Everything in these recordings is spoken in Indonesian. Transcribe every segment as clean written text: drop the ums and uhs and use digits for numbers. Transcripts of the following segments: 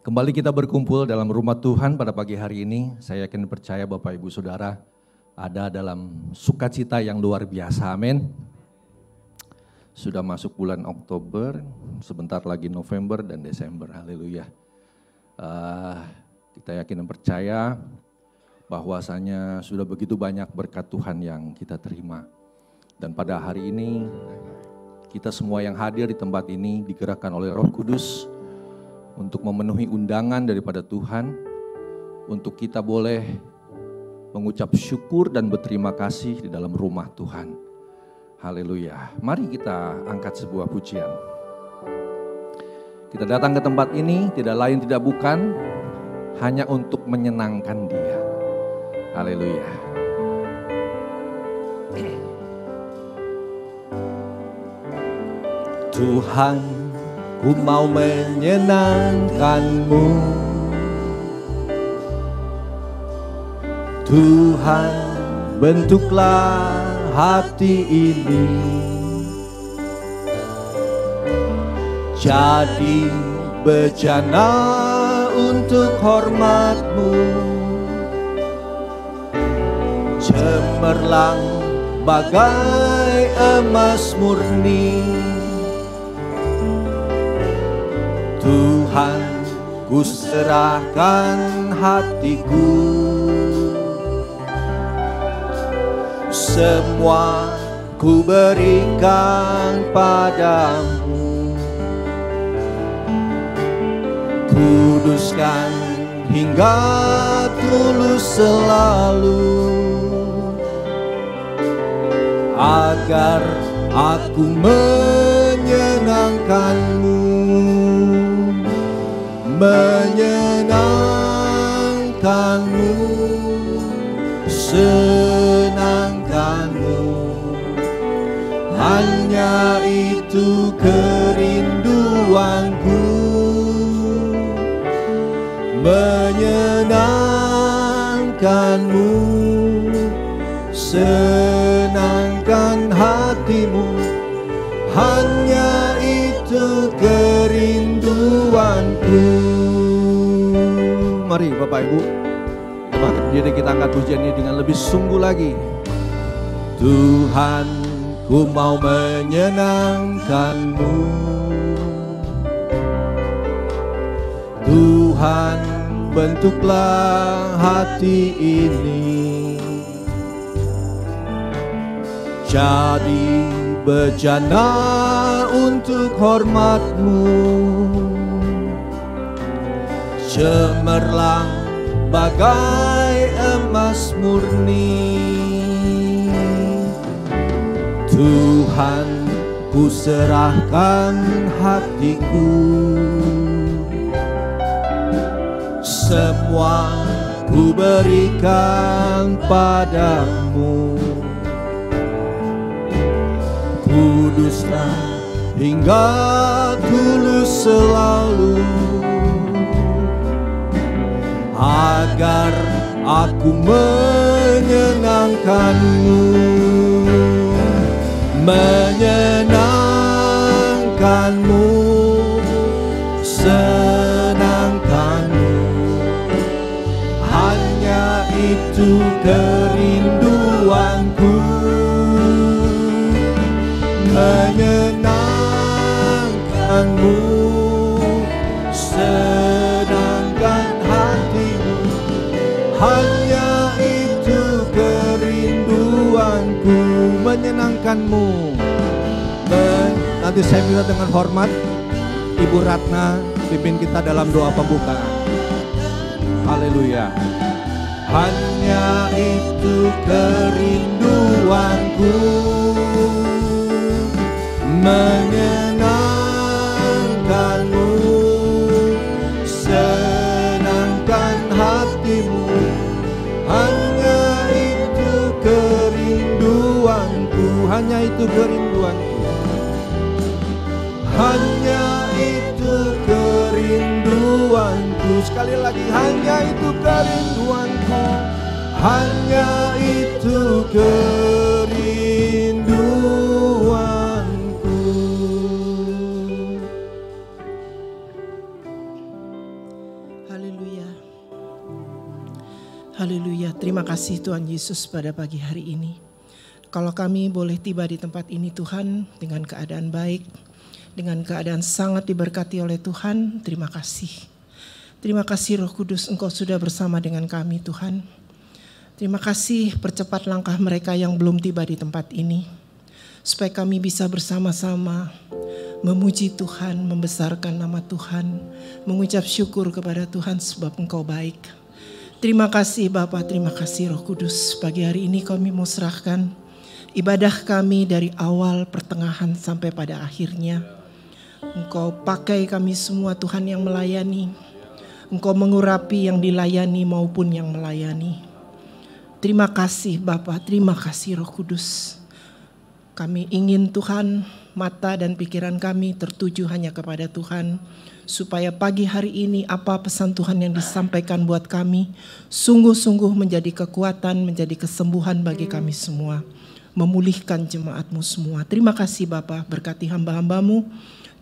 Kembali kita berkumpul dalam rumah Tuhan pada pagi hari ini. Saya yakin percaya Bapak Ibu Saudara ada dalam sukacita yang luar biasa, amin. Sudah masuk bulan Oktober, sebentar lagi November dan Desember, haleluya. Kita yakin dan percaya bahwasanya sudah begitu banyak berkat Tuhan yang kita terima. Dan pada hari ini kita semua yang hadir di tempat ini digerakkan oleh Roh Kudus untuk memenuhi undangan daripada Tuhan, untuk kita boleh mengucap syukur dan berterima kasih di dalam rumah Tuhan. Haleluya. Mari kita angkat sebuah pujian. Kita datang ke tempat ini tidak lain tidak bukan hanya untuk menyenangkan Dia. Haleluya. Tuhan, ku mau menyenangkan-Mu. Tuhan, bentuklah hati ini jadi bejana untuk hormat-Mu, cemerlang bagai emas murni. Tuhan, ku serahkan hatiku, semua ku berikan padamu. Kuduskan hingga tulus selalu, agar aku menyenangkan-Mu. Menyenangkan-Mu, senangkan-Mu, hanya itu kerinduanku. Menyenangkan-Mu, senangkan hatimu, hanya itu kerinduanku. Mari Bapak Ibu, jadi kita angkat pujian ini dengan lebih sungguh lagi. Tuhan, ku mau menyenangkan-Mu. Tuhan, bentuklah hati ini jadi bejana untuk hormat-Mu, cemerlang bagai emas murni. Tuhan, ku serahkan hatiku, semua ku berikan padamu. Kuduslah hingga tulus selalu, agar aku menyenangkan-Mu. Menyenangkan-Mu, senangkan-Mu, hanya itu kerinduanku. Menyenangkan-Mu, senangkan hatimu, hanya itu kerinduanku. Menyenangkan-Mu. Nanti saya minta dengan hormat Ibu Ratna pimpin kita dalam doa pembukaan. Haleluya. Hanya itu kerinduanku, menyenangkan-Mu, senangkan hatimu, hanya itu kerinduanku, hanya itu kerinduanku, hanya itu kerinduanku. Sekali lagi, hanya itu kerinduanku, hanya itu kerinduanku. Haleluya, terima kasih Tuhan Yesus pada pagi hari ini. Kalau kami boleh tiba di tempat ini Tuhan dengan keadaan baik, dengan keadaan sangat diberkati oleh Tuhan, terima kasih. Terima kasih Roh Kudus, Engkau sudah bersama dengan kami Tuhan. Terima kasih, percepat langkah mereka yang belum tiba di tempat ini, supaya kami bisa bersama-sama memuji Tuhan, membesarkan nama Tuhan, mengucap syukur kepada Tuhan sebab Engkau baik. Terima kasih Bapa, terima kasih Roh Kudus. Pagi hari ini kami mau serahkan ibadah kami dari awal, pertengahan sampai pada akhirnya. Engkau pakai kami semua Tuhan yang melayani. Engkau mengurapi yang dilayani maupun yang melayani. Terima kasih Bapa, terima kasih Roh Kudus. Kami ingin Tuhan, mata dan pikiran kami tertuju hanya kepada Tuhan. Supaya pagi hari ini apa pesan Tuhan yang disampaikan buat kami sungguh-sungguh menjadi kekuatan, menjadi kesembuhan bagi kami semua. Memulihkan jemaat-Mu semua. Terima kasih Bapa, berkati hamba-hamba-Mu.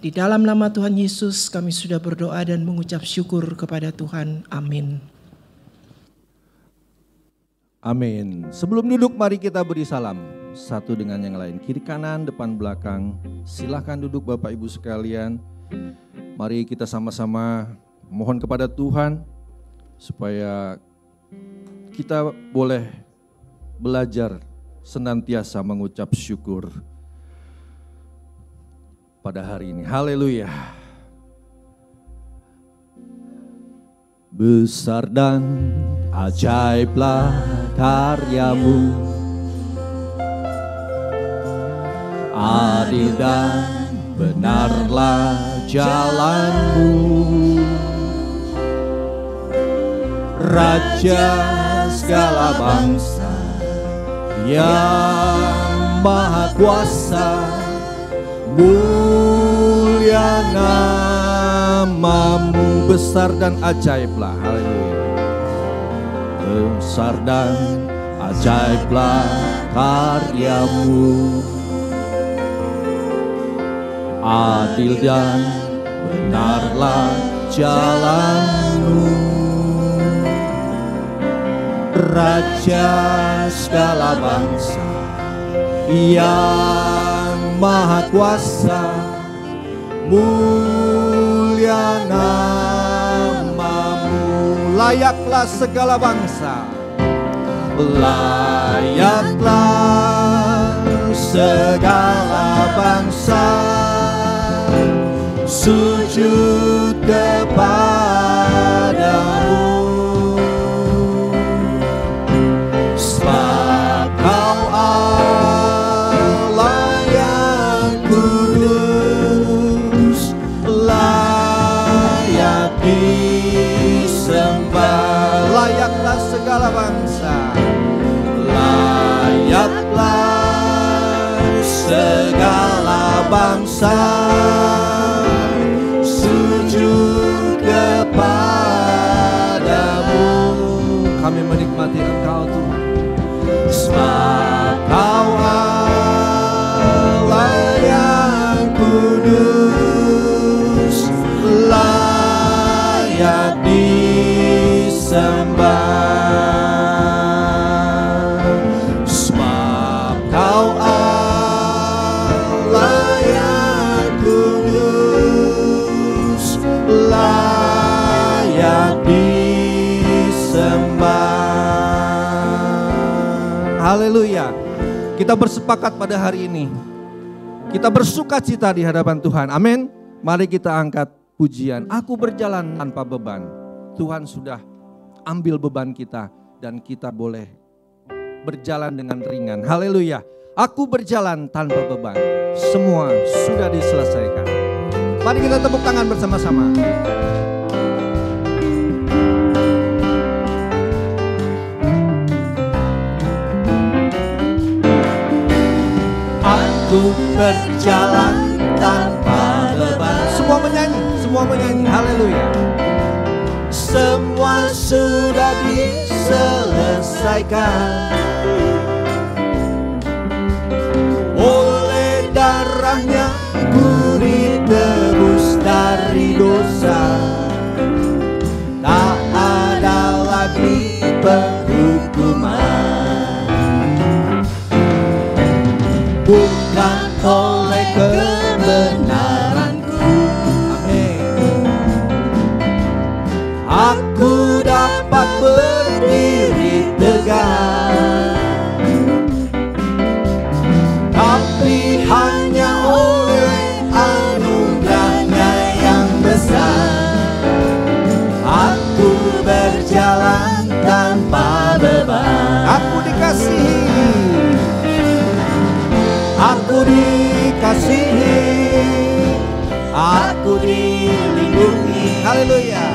Di dalam nama Tuhan Yesus kami sudah berdoa dan mengucap syukur kepada Tuhan. Amin. Amin. Sebelum duduk mari kita beri salam satu dengan yang lain. Kiri kanan, depan belakang. Silakan duduk Bapak Ibu sekalian. Mari kita sama-sama mohon kepada Tuhan supaya kita boleh belajar senantiasa mengucap syukur pada hari ini. Haleluya. Besar dan ajaiblah karya-Mu, adil dan benarlah jalan-Mu, Raja segala bangsa yang maha kuasa, mulia nama-Mu, besar dan ajaiblah. Haleluya. Besar dan ajaiblah karya-Mu, adil dan benarlah jalan-Mu, Raja segala bangsa yang maha kuasa, mulia nama-Mu. Layaklah segala bangsa, layaklah segala bangsa sujud kepadamu, sebab Kau Allah yang kudus, layak disembah. Layaklah segala bangsa, layaklah segala bangsa sujud kepadamu. Kami menikmati Engkau Tuhan, sebab Kau Allah yang kudus, layak disembah. Sebab Kau Allah yang kudus, layak disembah. Haleluya. Kita bersepakat pada hari ini, kita bersuka cita di hadapan Tuhan. Amin. Mari kita angkat pujian. Aku berjalan tanpa beban. Tuhan sudah ambil beban kita dan kita boleh berjalan dengan ringan. Haleluya. Aku berjalan tanpa beban. Semua sudah diselesaikan. Mari kita tepuk tangan bersama-sama. Aku berjalan tanpa beban. Semua menyanyi, haleluya. Semua sudah diselesaikan oleh darahnya, ku ditebus dari dosa. Tak ada lagi penghukuman. Haleluya.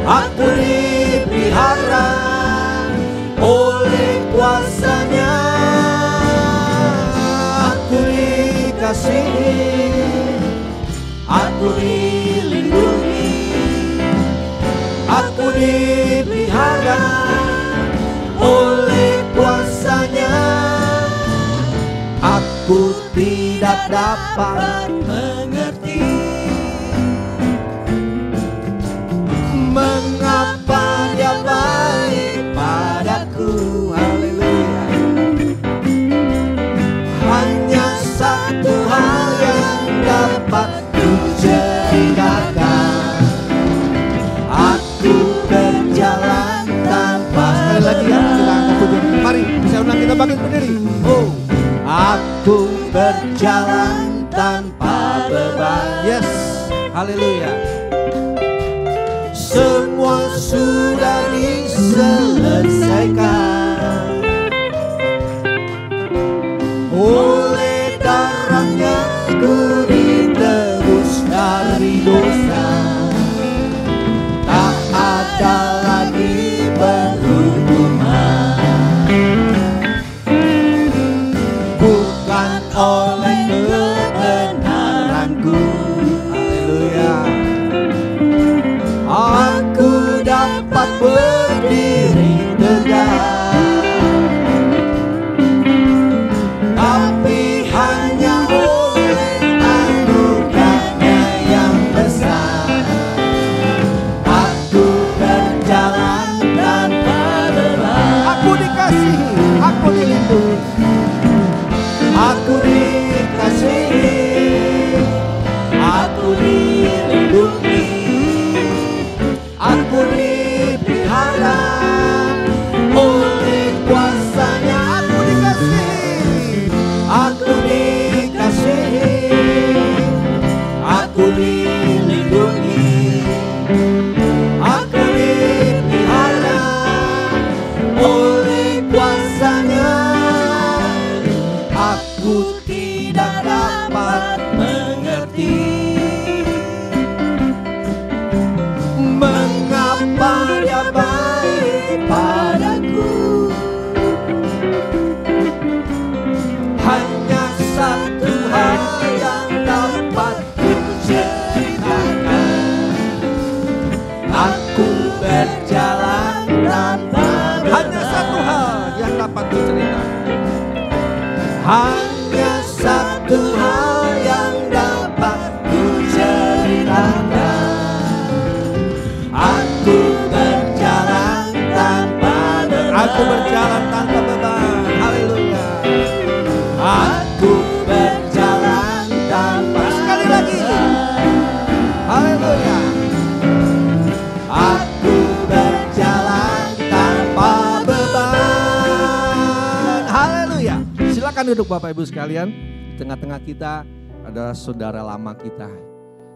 Aku dipelihara oleh kuasa-Nya. Aku dikasihi, aku dilindungi, aku dipelihara oleh kuasa-Nya. Aku tidak dapat mengerti mengapa Dia baik padaku. Haleluya. Hanya satu hal yang dapat ku ceritakan. Aku berjalan tanpa. Sekali lagi ya, kita angkat tubuh. Mari saya undang kita bangkit berdiri. Oh, aku berjalan tanpa beban. Yes, haleluya. Semua sudah diselesaikan oleh darah-Nya, ku ditebus dari dosa. Tak ada lagi perhukuman, bukan oleh kebenaranku. Haleluya. Aku dapat berdiri tegak, tapi hanya oleh anugerah-Nya yang besar. Aku berjalan tanpa beban. Aku dikasihi, aku dilindungi, aku dikasihi, aku dilindungi, aku dipelihara oleh kuasa-Nya. Aku dikasihi, aku dikasihi, aku dilindungi, aku dipelihara oleh kuasa-Nya. Aku tidak dapat mengerti mengapa Dia baik padaku. Hanya satu hal yang dapat ku ceritakan. Aku berjalan tanpa beban. Hanya satu hal yang dapat ku ceritakan. Hanya satu hal yang dapat ku ceritakan. Aku berjalan tanpa beban. Aku berjalan tanpa beban. Haleluya. Aku berjalan tanpa. Sekali lagi. Haleluya. Aku berjalan tanpa beban. Haleluya. Silakan duduk Bapak Ibu sekalian. Di tengah-tengah kita ada saudara lama kita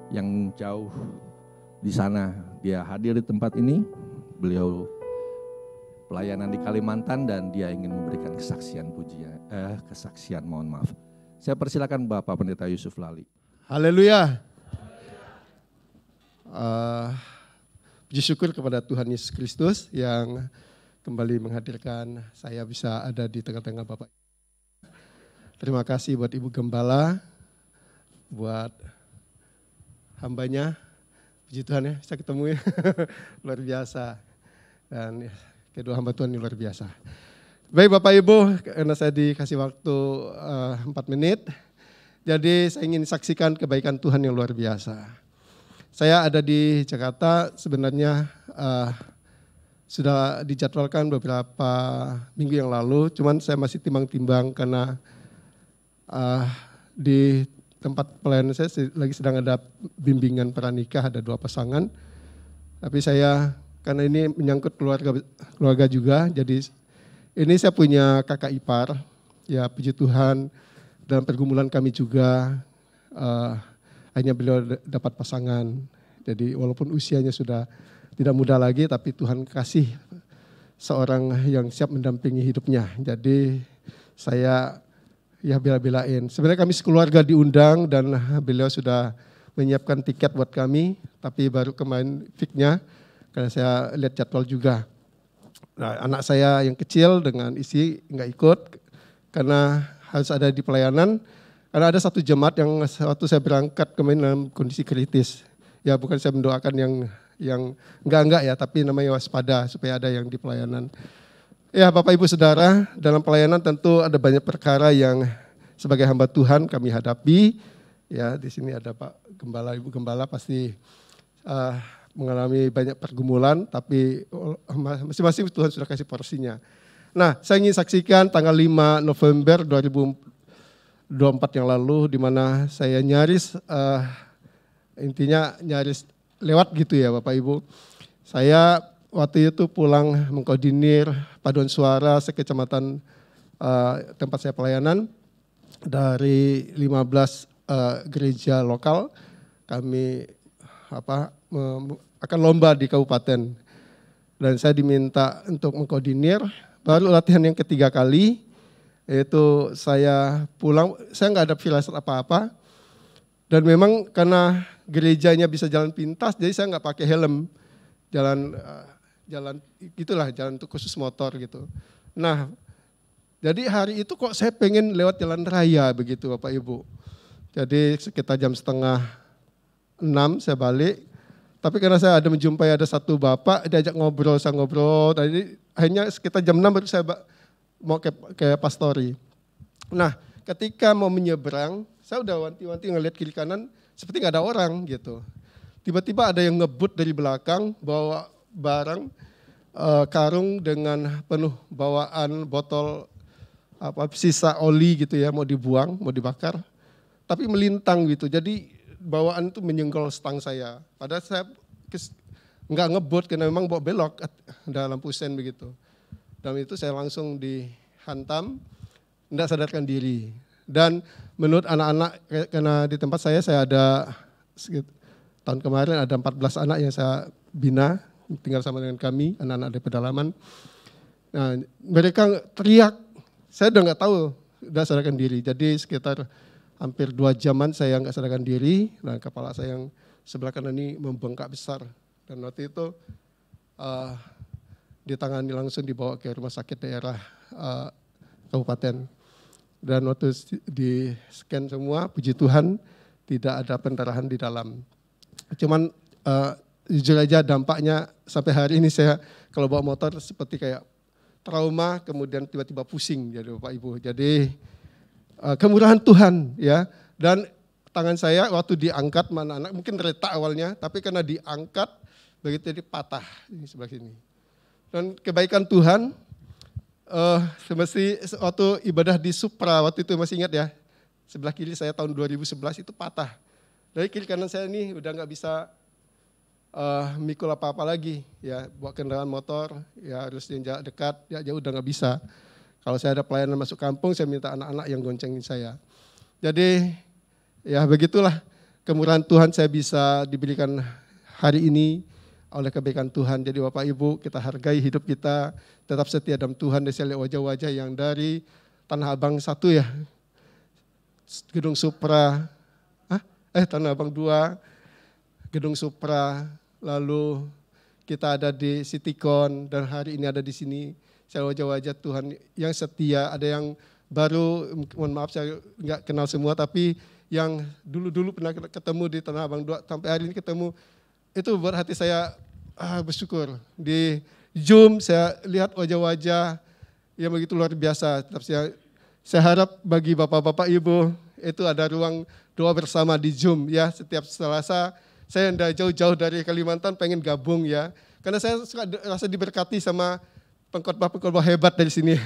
yang jauh di sana. Dia hadir di tempat ini. Beliau pelayanan di Kalimantan dan dia ingin memberikan kesaksian mohon maaf. Saya persilakan Bapak Pendeta Yusuf Lali. Haleluya. Puji syukur kepada Tuhan Yesus Kristus yang kembali menghadirkan saya bisa ada di tengah-tengah Bapak. Terima kasih buat Ibu Gembala, buat hambanya. Puji Tuhan ya, saya ketemu ya, luar biasa. Dan kedua hamba Tuhan ini luar biasa. Baik Bapak Ibu, karena saya dikasih waktu 4 menit, jadi saya ingin saksikan kebaikan Tuhan yang luar biasa. Saya ada di Jakarta sebenarnya sudah dijadwalkan beberapa minggu yang lalu, cuman saya masih timbang-timbang karena di tempat pelayanan saya lagi sedang ada bimbingan pranikah, ada 2 pasangan. Tapi saya, karena ini menyangkut keluarga juga, jadi ini saya punya kakak ipar. Ya puji Tuhan, dalam pergumulan kami juga, akhirnya beliau dapat pasangan. Jadi walaupun usianya sudah tidak muda lagi, tapi Tuhan kasih seorang yang siap mendampingi hidupnya. Jadi saya ya bela-belain. Sebenarnya kami sekeluarga diundang dan beliau sudah menyiapkan tiket buat kami, tapi baru kemarin fix-nya karena saya lihat jadwal juga. Nah, anak saya yang kecil dengan istri nggak ikut karena harus ada di pelayanan. Karena ada satu jemaat yang waktu saya berangkat kemarin dalam kondisi kritis. Ya bukan saya mendoakan yang enggak ya, tapi namanya waspada supaya ada yang di pelayanan. Ya Bapak Ibu Saudara, dalam pelayanan tentu ada banyak perkara yang sebagai hamba Tuhan kami hadapi. Ya di sini ada Pak Gembala, Ibu Gembala pasti mengalami banyak pergumulan, tapi masing-masing Tuhan sudah kasih porsinya. Nah, saya ingin saksikan tanggal 5 November 2024 yang lalu, di mana saya nyaris, intinya nyaris lewat gitu ya Bapak Ibu. Saya waktu itu pulang mengkoordinir paduan suara sekecamatan tempat saya pelayanan dari 15 gereja lokal. Kami akan lomba di kabupaten. Dan saya diminta untuk mengkoordinir. Baru latihan yang ketiga kali, yaitu saya pulang, saya nggak ada firasat apa-apa. Dan memang karena gerejanya bisa jalan pintas, jadi saya nggak pakai helm. Jalan gitulah, jalan untuk khusus motor gitu. Nah, jadi hari itu kok saya pengen lewat jalan raya begitu Bapak Ibu. Jadi sekitar jam 5:30 saya balik. Tapi karena saya ada menjumpai ada satu bapak, diajak ngobrol, saya ngobrol. Tadi akhirnya sekitar jam 6 baru saya mau ke pastori. Nah, ketika mau menyeberang, saya udah wanti-wanti ngeliat kiri kanan, seperti nggak ada orang gitu. Tiba-tiba ada yang ngebut dari belakang, bawa barang, karung dengan penuh bawaan botol sisa oli gitu ya, mau dibuang, mau dibakar. Tapi melintang gitu, jadi bawaan itu menyenggol stang saya. Padahal saya nggak ngebut karena memang bawa belok, ada lampu sen begitu. Dan itu saya langsung dihantam, tidak sadarkan diri. Dan menurut anak-anak, karena di tempat saya ada tahun kemarin ada 14 anak yang saya bina, tinggal sama dengan kami, anak-anak dari pedalaman. Nah, mereka teriak, saya udah nggak tahu, udah sadarkan diri. Jadi sekitar hampir 2 jaman saya nggak sadarkan diri, dan kepala saya yang sebelah kanan ini membengkak besar. Dan waktu itu ditangani langsung dibawa ke rumah sakit daerah kabupaten. Dan waktu di scan semua, puji Tuhan tidak ada pendarahan di dalam. Cuman jujur aja dampaknya sampai hari ini saya kalau bawa motor seperti kayak trauma, kemudian tiba-tiba pusing jadi Bapak Ibu. Jadi kemurahan Tuhan ya. Dan tangan saya waktu diangkat, mana anak mungkin retak awalnya, tapi karena diangkat begitu jadi patah ini sebelah sini. Dan kebaikan Tuhan, semesti waktu ibadah di Supra waktu itu masih ingat ya, sebelah kiri saya tahun 2011 itu patah. Dari kiri kanan saya ini udah nggak bisa mikul apa-apa lagi ya, bawa kendaraan motor ya harus yang jarak dekat, ya jauh udah nggak bisa. Kalau saya ada pelayanan masuk kampung, saya minta anak-anak yang goncengin saya. Jadi ya begitulah kemurahan Tuhan saya bisa diberikan hari ini oleh kebaikan Tuhan. Jadi Bapak Ibu kita hargai hidup kita, tetap setia dalam Tuhan. Dan saya lihat wajah-wajah yang dari Tanah Abang 1 ya, Gedung Supra, Tanah Abang 2, Gedung Supra, lalu kita ada di Citycon dan hari ini ada di sini. Saya wajah-wajah Tuhan yang setia, ada yang baru, mohon maaf saya nggak kenal semua, tapi yang dulu-dulu pernah ketemu di Tanah Abang 2, sampai hari ini ketemu, itu buat hati saya bersyukur. Di Zoom saya lihat wajah-wajah yang begitu luar biasa. Saya harap bagi Bapak-Bapak Ibu, itu ada ruang doa bersama di Zoom ya, setiap Selasa. Saya tidak jauh-jauh dari Kalimantan pengen gabung ya, karena saya suka rasa diberkati sama pengkhotbah hebat dari sini.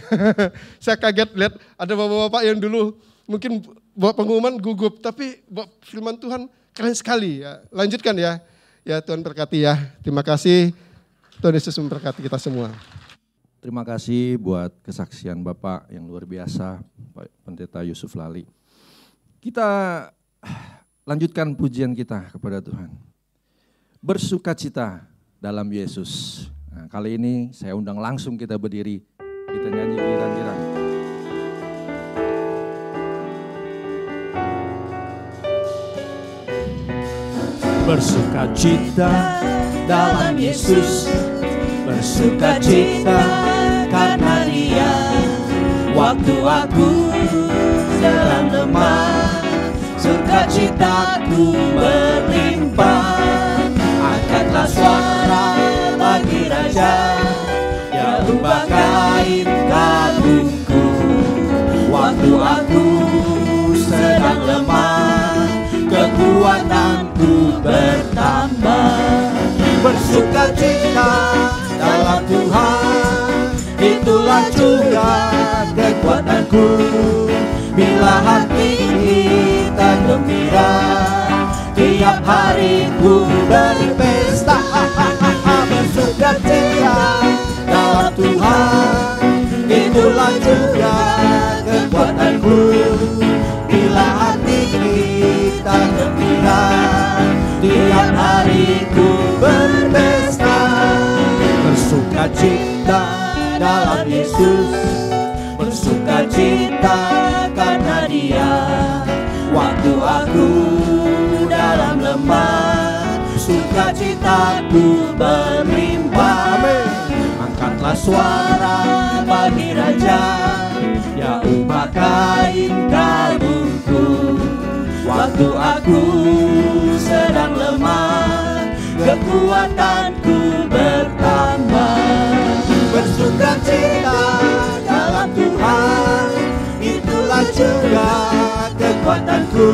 Saya kaget lihat ada bapak-bapak yang dulu mungkin bawa pengumuman gugup, tapi bawa firman Tuhan keren sekali ya. Lanjutkan ya. Ya Tuhan berkati ya. Terima kasih. Tuhan Yesus memberkati kita semua. Terima kasih buat kesaksian Bapak yang luar biasa, Pak Pendeta Yusuf Lali. Kita lanjutkan pujian kita kepada Tuhan. Bersukacita dalam Yesus. Nah, kali ini saya undang langsung kita berdiri, kita nyanyi girang-girang. bersukacita dalam Yesus, bersukacita karena Dia. Waktu aku sedang lemah, sukacitaku berlimpah. Angkatlah suara bagi Raja, ya ubah kain kalungku. Waktu aku sedang lemah, kekuatanku bertambah. Bersukacita dalam Tuhan, itulah juga kekuatanku. Bila hati kita gembira, tiap hari ku berpesta. Bersukacita dalam Tuhan, itulah juga kekuatanku. Bila hati kita gembira, tiap hari ku berpesta. Bersukacita dalam Yesus, bersukacita karena Dia. Waktu aku dalam lemah, sukacitaku berlimpah. Angkatlah suara bagi Raja, ya ubah kain kalungku. Waktu aku sedang lemah, kekuatanku bertambah. Bersukacita dalam Tuhan, itulah juga kekuatanku.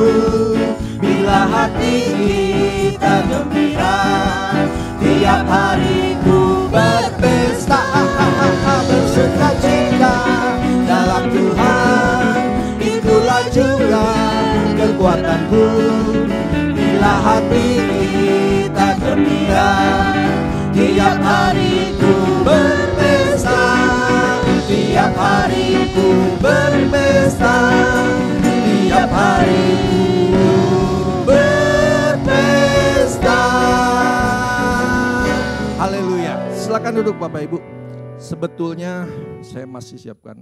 Bila hati kita gembira, tiap hari ku berpesta. Bersukacita dalam Tuhan, itulah juga kekuatanku. Bila hati kita gembira, tiap hari ku berpesta. Tiap hari ku berpesta. Tiap hari ku berpesta. Haleluya. Silakan duduk Bapak Ibu. Sebetulnya saya masih siapkan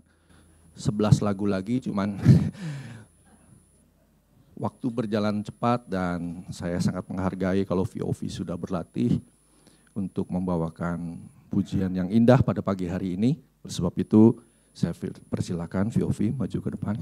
11 lagu lagi, cuman waktu berjalan cepat dan saya sangat menghargai kalau VOV sudah berlatih untuk membawakan pujian yang indah pada pagi hari ini. Oleh sebab itu saya persilakan VOV maju ke depan.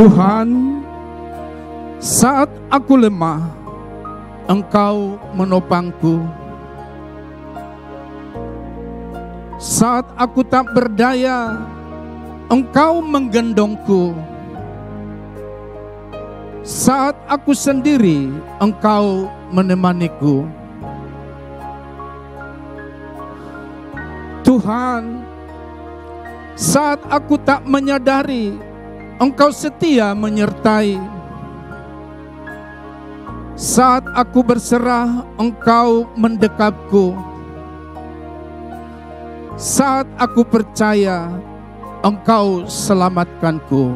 Tuhan, saat aku lemah, Engkau menopangku. Saat aku tak berdaya, Engkau menggendongku. Saat aku sendiri, Engkau menemaniku. Tuhan, saat aku tak menyadari, Engkau setia menyertai. Saat aku berserah, Engkau mendekapku. Saat aku percaya, Engkau selamatkanku.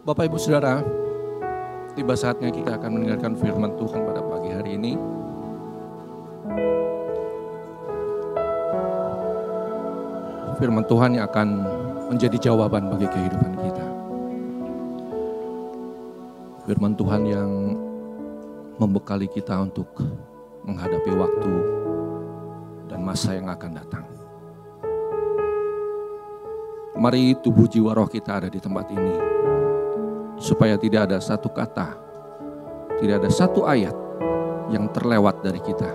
Bapak Ibu Saudara, tiba saatnya kita akan mendengarkan firman Tuhan pada pagi hari ini. Firman Tuhan yang akan menjadi jawaban bagi kehidupan kita. Firman Tuhan yang membekali kita untuk menghadapi waktu dan masa yang akan datang. Mari tubuh jiwa roh kita ada di tempat ini, supaya tidak ada satu kata, tidak ada satu ayat yang terlewat dari kita.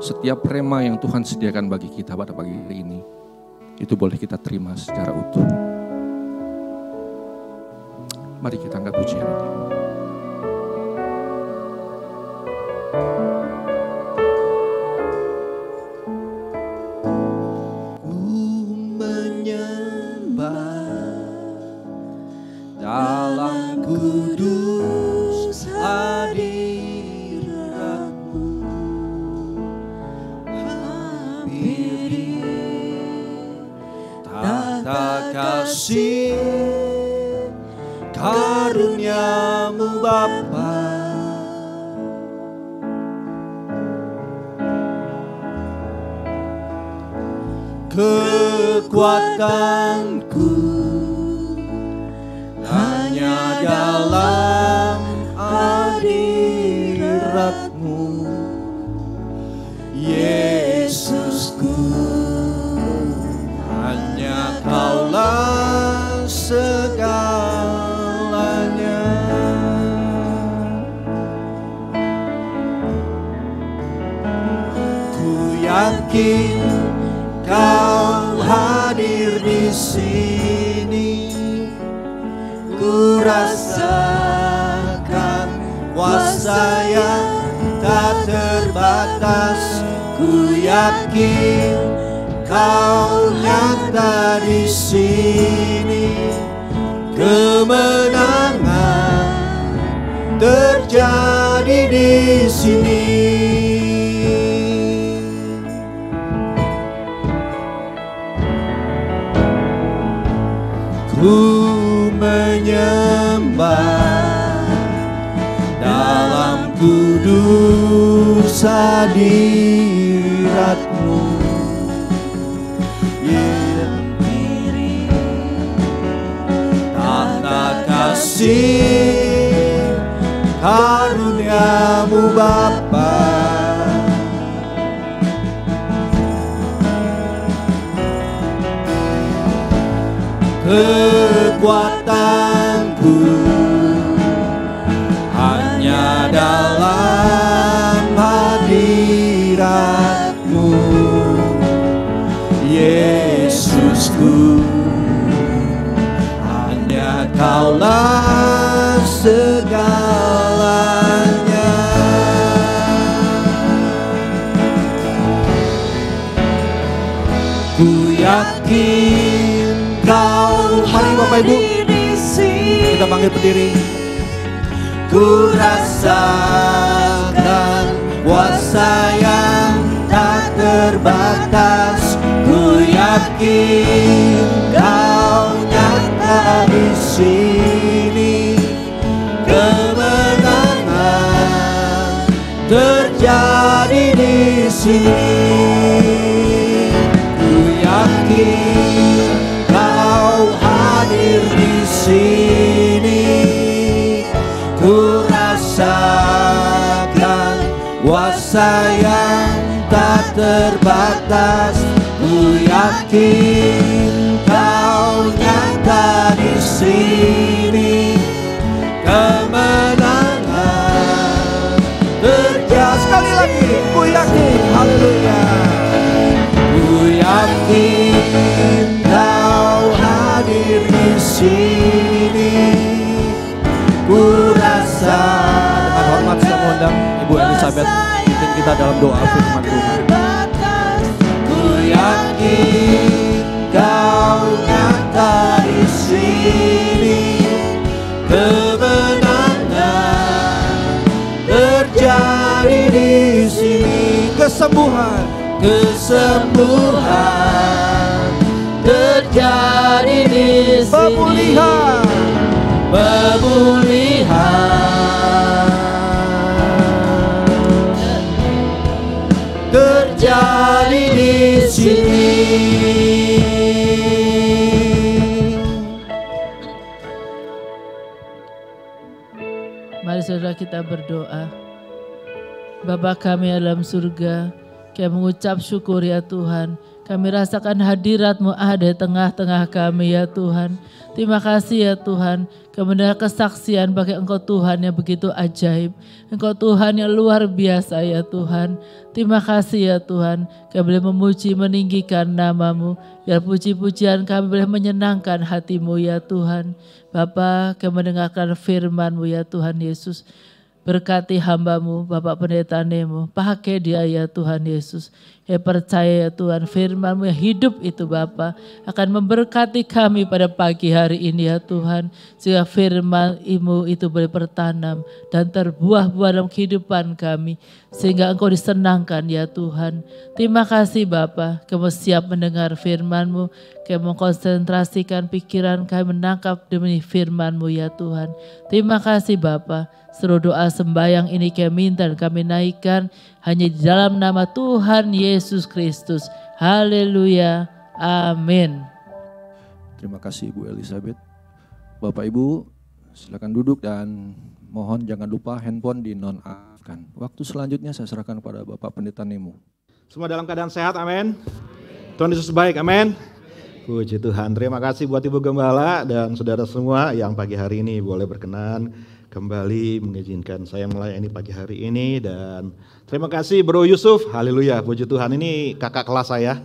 Setiap rema yang Tuhan sediakan bagi kita pada pagi hari ini, itu boleh kita terima secara utuh. Mari kita angkat pujian ini. Karuniamu Bapa, kekuatanku hanya dalam hadirat-Mu, Yesusku, hanya Kaulah segalanya. Ku yakin Kau hadir di sini, ku rasakan kuasa yang tak terbatas. Ku yakin Kau nyata di sini, kemenangan terjadi di sini. Ku menyembah dalam kudus hadirat-Mu, tata kasih karunia-Mu Bapa, kekuatanku hanya dalam hadirat-Mu, Yesusku. Hanya Kaulah segalanya. Ku yakin Kau. Mari Bapak Ibu, kita panggil berdiri. Ku rasakan kuasa yang tak terbatas. Ku yakin Kau nyata di sini. Kemenangan terjadi di sini. Ku yakin Kau hadir di sini. Ku rasakan kuasa yang tak terbatas. Ku yakin Kau nyata di sini. Kemenangan terjadi. Sekali lagi, ku yakin. Haleluya. Ku yakin Kau hadir di sini. Ku rasa. Dengan hormat saya mengundang Ibu Elizabeth pimpin kita dalam doa firman Tuhan. Ku yakin Kau nyata di sini. Kemenangan terjadi di sini. Kesembuhan terjadi di sini. Pemulihan terjadi di sini. Mari saudara kita berdoa. Bapa kami dalam surga, kami mengucap syukur ya Tuhan. Kami rasakan hadirat-Mu ada di tengah-tengah kami ya Tuhan. Terima kasih ya Tuhan. Kami mendengar kesaksian bagi Engkau Tuhan yang begitu ajaib. Engkau Tuhan yang luar biasa ya Tuhan. Terima kasih ya Tuhan. Kami boleh memuji meninggikan nama-Mu. Biar puji-pujian kami boleh menyenangkan hati-Mu ya Tuhan. Bapa, kami mendengarkan firman-Mu ya Tuhan Yesus. Berkati hamba-Mu, Bapak Pendeta Nemo. Pakai dia ya Tuhan Yesus. Ya percaya ya Tuhan, firman-Mu yang hidup itu Bapa akan memberkati kami pada pagi hari ini ya Tuhan. Sehingga firman-Mu itu boleh bertanam dan terbuah-buah dalam kehidupan kami. Sehingga Engkau disenangkan ya Tuhan. Terima kasih Bapa, kami siap mendengar firman-Mu. Kami mengkonsentrasikan pikiran kami menangkap demi firman-Mu ya Tuhan. Terima kasih Bapa. Seluruh doa sembahyang ini kami minta dan kami naikkan hanya di dalam nama Tuhan Yesus Kristus. Haleluya. Amin. Terima kasih Ibu Elizabeth. Bapak Ibu silakan duduk dan mohon jangan lupa handphone dinonaktifkan. Waktu selanjutnya saya serahkan kepada Bapak Pendeta Nemo. Semua dalam keadaan sehat, amin. Tuhan Yesus baik, amin. Puji Tuhan, terima kasih buat Ibu Gembala dan saudara semua yang pagi hari ini boleh berkenan kembali mengizinkan saya melayani pagi hari ini. Dan terima kasih Bro Yusuf, haleluya, puji Tuhan, ini kakak kelas saya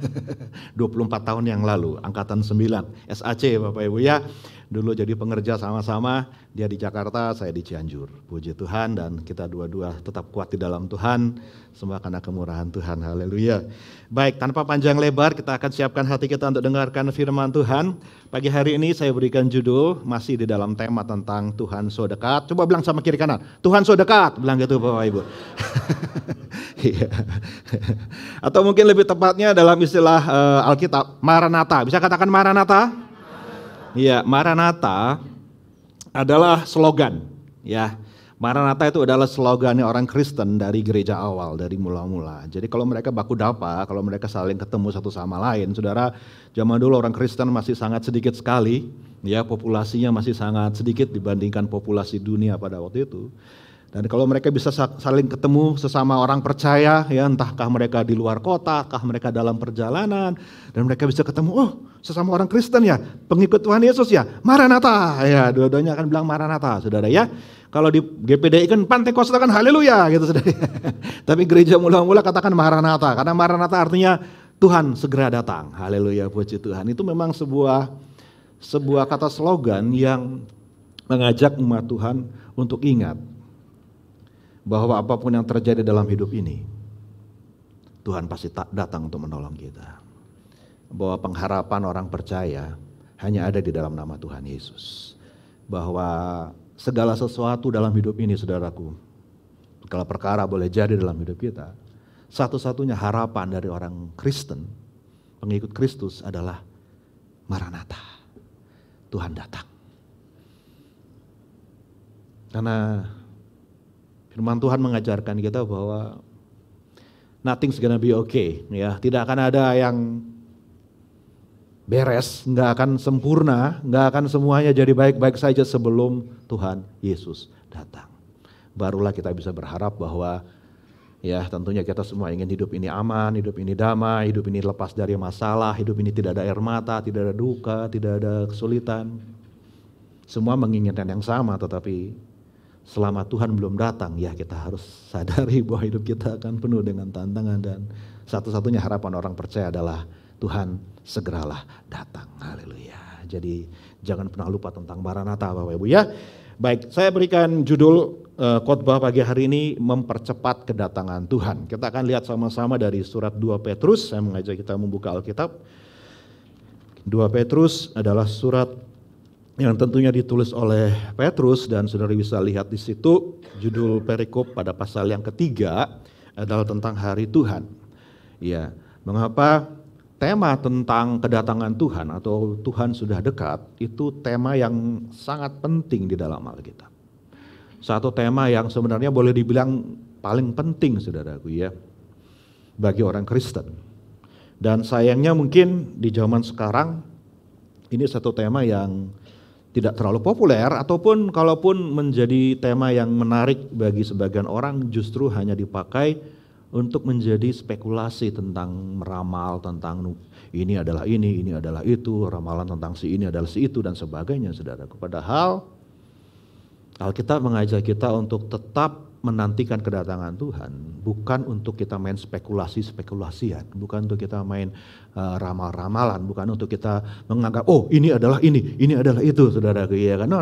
24 tahun yang lalu, angkatan 9, SAC Bapak Ibu ya. Dulu jadi pengerja sama-sama, dia di Jakarta, saya di Cianjur. Puji Tuhan, dan kita dua-dua tetap kuat di dalam Tuhan, semua karena kemurahan Tuhan, haleluya. Baik, tanpa panjang lebar kita akan siapkan hati kita untuk dengarkan firman Tuhan. Pagi hari ini saya berikan judul, masih di dalam tema tentang Tuhan so dekat. Coba bilang sama kiri kanan, Tuhan so dekat, bilang gitu Bapak Ibu. Atau mungkin lebih tepatnya dalam istilah Alkitab, Maranatha. Bisa katakan Maranatha? Iya, Maranatha adalah slogan, ya. Maranatha itu adalah slogannya orang Kristen dari gereja awal, dari mula-mula. Jadi kalau mereka baku dapa, kalau mereka saling ketemu satu sama lain, saudara, zaman dulu orang Kristen masih sangat sedikit sekali, ya, populasinya masih sangat sedikit dibandingkan populasi dunia pada waktu itu. Dan kalau mereka bisa saling ketemu sesama orang percaya, ya entahkah mereka di luar kota, kah mereka dalam perjalanan, dan mereka bisa ketemu, oh sesama orang Kristen ya, pengikut Tuhan Yesus ya, Maranatha, ya dua-duanya akan bilang Maranatha, saudara ya. Kalau di GPDI kan Pantekosta kan haleluya gitu saudara. Tapi gereja mula-mula katakan Maranatha, karena Maranatha artinya Tuhan segera datang, haleluya, puji Tuhan. Itu memang sebuah kata slogan yang mengajak umat Tuhan untuk ingat bahwa apapun yang terjadi dalam hidup ini, Tuhan pasti datang untuk menolong kita. Bahwa pengharapan orang percaya hanya ada di dalam nama Tuhan Yesus. Bahwa segala sesuatu dalam hidup ini, saudaraku, segala perkara boleh jadi dalam hidup kita, satu-satunya harapan dari orang Kristen, pengikut Kristus adalah Maranatha, Tuhan datang. Karena firman Tuhan mengajarkan kita bahwa nothing's gonna be okay, ya. Tidak akan ada yang beres, nggak akan sempurna, nggak akan semuanya jadi baik-baik saja sebelum Tuhan Yesus datang. Barulah kita bisa berharap bahwa ya tentunya kita semua ingin hidup ini aman, hidup ini damai, hidup ini lepas dari masalah, hidup ini tidak ada air mata, tidak ada duka, tidak ada kesulitan. Semua menginginkan yang sama, tetapi selama Tuhan belum datang, ya kita harus sadari bahwa hidup kita akan penuh dengan tantangan, dan satu-satunya harapan orang percaya adalah Tuhan segeralah datang. Haleluya. Jadi jangan pernah lupa tentang Maranatha Bapak Ibu ya. Baik, saya berikan judul khotbah pagi hari ini, mempercepat kedatangan Tuhan. Kita akan lihat sama-sama dari surat 2 Petrus. Saya mengajak kita membuka Alkitab. 2 Petrus adalah surat yang tentunya ditulis oleh Petrus, dan saudara bisa lihat di situ judul perikop pada pasal yang ketiga adalah tentang hari Tuhan. Ya, mengapa tema tentang kedatangan Tuhan atau Tuhan sudah dekat itu tema yang sangat penting di dalam Alkitab. Satu tema yang sebenarnya boleh dibilang paling penting, saudaraku ya, bagi orang Kristen. Dan sayangnya mungkin di zaman sekarang ini satu tema yang tidak terlalu populer, ataupun kalaupun menjadi tema yang menarik bagi sebagian orang justru hanya dipakai untuk menjadi spekulasi tentang meramal, tentang ini adalah ini adalah itu, ramalan tentang si ini adalah si itu dan sebagainya, saudaraku. Padahal Alkitab mengajak kita untuk tetap menantikan kedatangan Tuhan, bukan untuk kita main spekulasi-spekulasian, bukan untuk kita main ramal-ramalan, bukan untuk kita menganggap oh ini adalah ini adalah itu, saudaraku ya kan? No,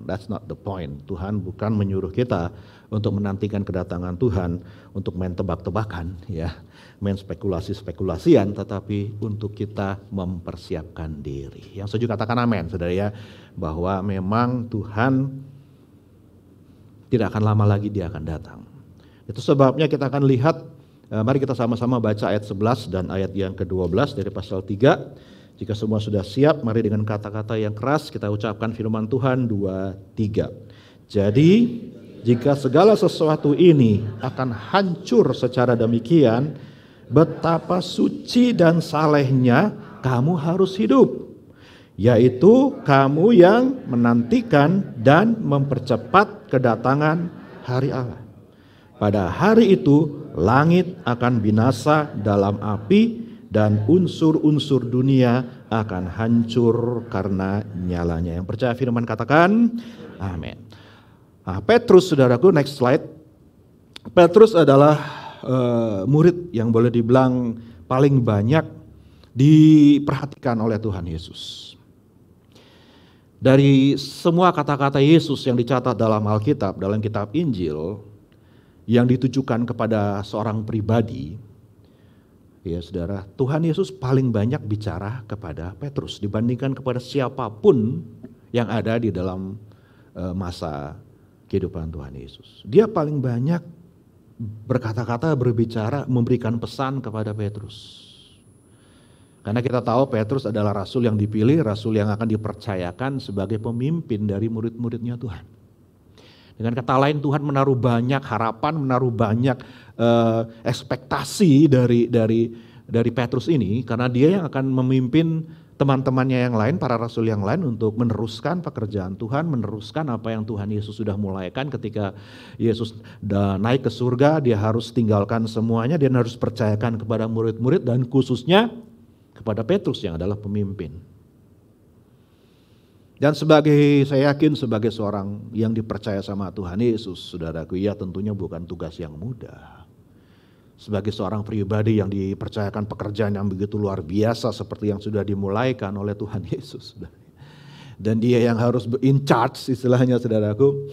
that's not the point. Tuhan bukan menyuruh kita untuk menantikan kedatangan Tuhan untuk main tebak-tebakan, ya, main spekulasi-spekulasian, tetapi untuk kita mempersiapkan diri. Yang setuju katakan amin, saudara ya, bahwa memang Tuhan tidak akan lama lagi dia akan datang. Itu sebabnya kita akan lihat, mari kita sama-sama baca ayat 11 dan ayat yang ke-12 dari pasal 3. Jika semua sudah siap, mari dengan kata-kata yang keras kita ucapkan firman Tuhan 2-3. Jadi, jika segala sesuatu ini akan hancur secara demikian, betapa suci dan salehnya kamu harus hidup. Yaitu kamu yang menantikan dan mempercepat kedatangan hari Allah. Pada hari itu langit akan binasa dalam api dan unsur-unsur dunia akan hancur karena nyalanya. Yang percaya firman katakan amin. Nah, Petrus, saudaraku, next slide. Petrus adalah murid yang boleh dibilang paling banyak diperhatikan oleh Tuhan Yesus. Dari semua kata-kata Yesus yang dicatat dalam Alkitab, dalam kitab Injil, yang ditujukan kepada seorang pribadi, ya saudara, Tuhan Yesus paling banyak bicara kepada Petrus dibandingkan kepada siapapun yang ada di dalam masa kehidupan Tuhan Yesus. Dia paling banyak berkata-kata, berbicara, memberikan pesan kepada Petrus. Karena kita tahu Petrus adalah rasul yang dipilih, rasul yang akan dipercayakan sebagai pemimpin dari murid-muridnya Tuhan. Dengan kata lain, Tuhan menaruh banyak harapan, menaruh banyak ekspektasi dari Petrus ini, karena dia yang akan memimpin teman-temannya yang lain, para rasul yang lain untuk meneruskan pekerjaan Tuhan, meneruskan apa yang Tuhan Yesus sudah mulaikan. Ketika Yesus naik ke surga, dia harus tinggalkan semuanya, dia harus percayakan kepada murid-murid dan khususnya kepada Petrus yang adalah pemimpin. Dan saya yakin sebagai seorang yang dipercaya sama Tuhan Yesus, saudaraku, ya tentunya bukan tugas yang mudah. Sebagai seorang pribadi yang dipercayakan pekerjaan yang begitu luar biasa seperti yang sudah dimulaikan oleh Tuhan Yesus. Dan dia yang harus in charge istilahnya, saudaraku,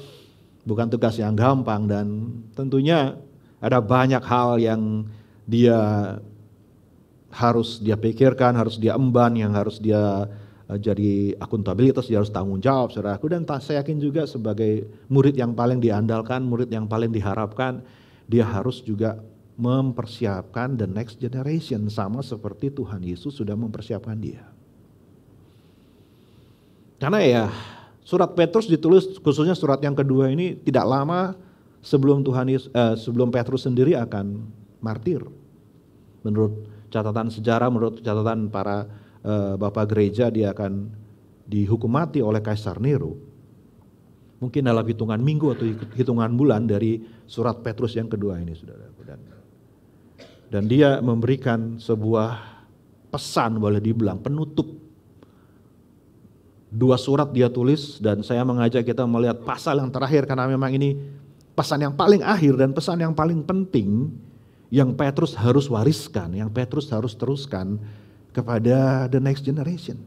bukan tugas yang gampang. Dan tentunya ada banyak hal yang harus dia pikirkan, harus dia emban, yang harus dia jadi akuntabilitas, dia harus tanggung jawab, saudaraku. Dan saya yakin juga sebagai murid yang paling diandalkan, murid yang paling diharapkan, dia harus juga mempersiapkan the next generation, sama seperti Tuhan Yesus sudah mempersiapkan dia. Karena ya surat Petrus ditulis, khususnya surat yang kedua ini, tidak lama sebelum sebelum Petrus sendiri akan martir. Menurut catatan sejarah, menurut catatan para bapak gereja, dia akan dihukum mati oleh Kaisar Nero. Mungkin dalam hitungan minggu atau hitungan bulan dari surat Petrus yang kedua ini, saudara. Dan dia memberikan sebuah pesan, boleh dibilang penutup. 2 surat dia tulis, dan saya mengajak kita melihat pasal yang terakhir karena memang ini pesan yang paling akhir dan pesan yang paling penting yang Petrus harus wariskan, yang Petrus harus teruskan kepada the next generation.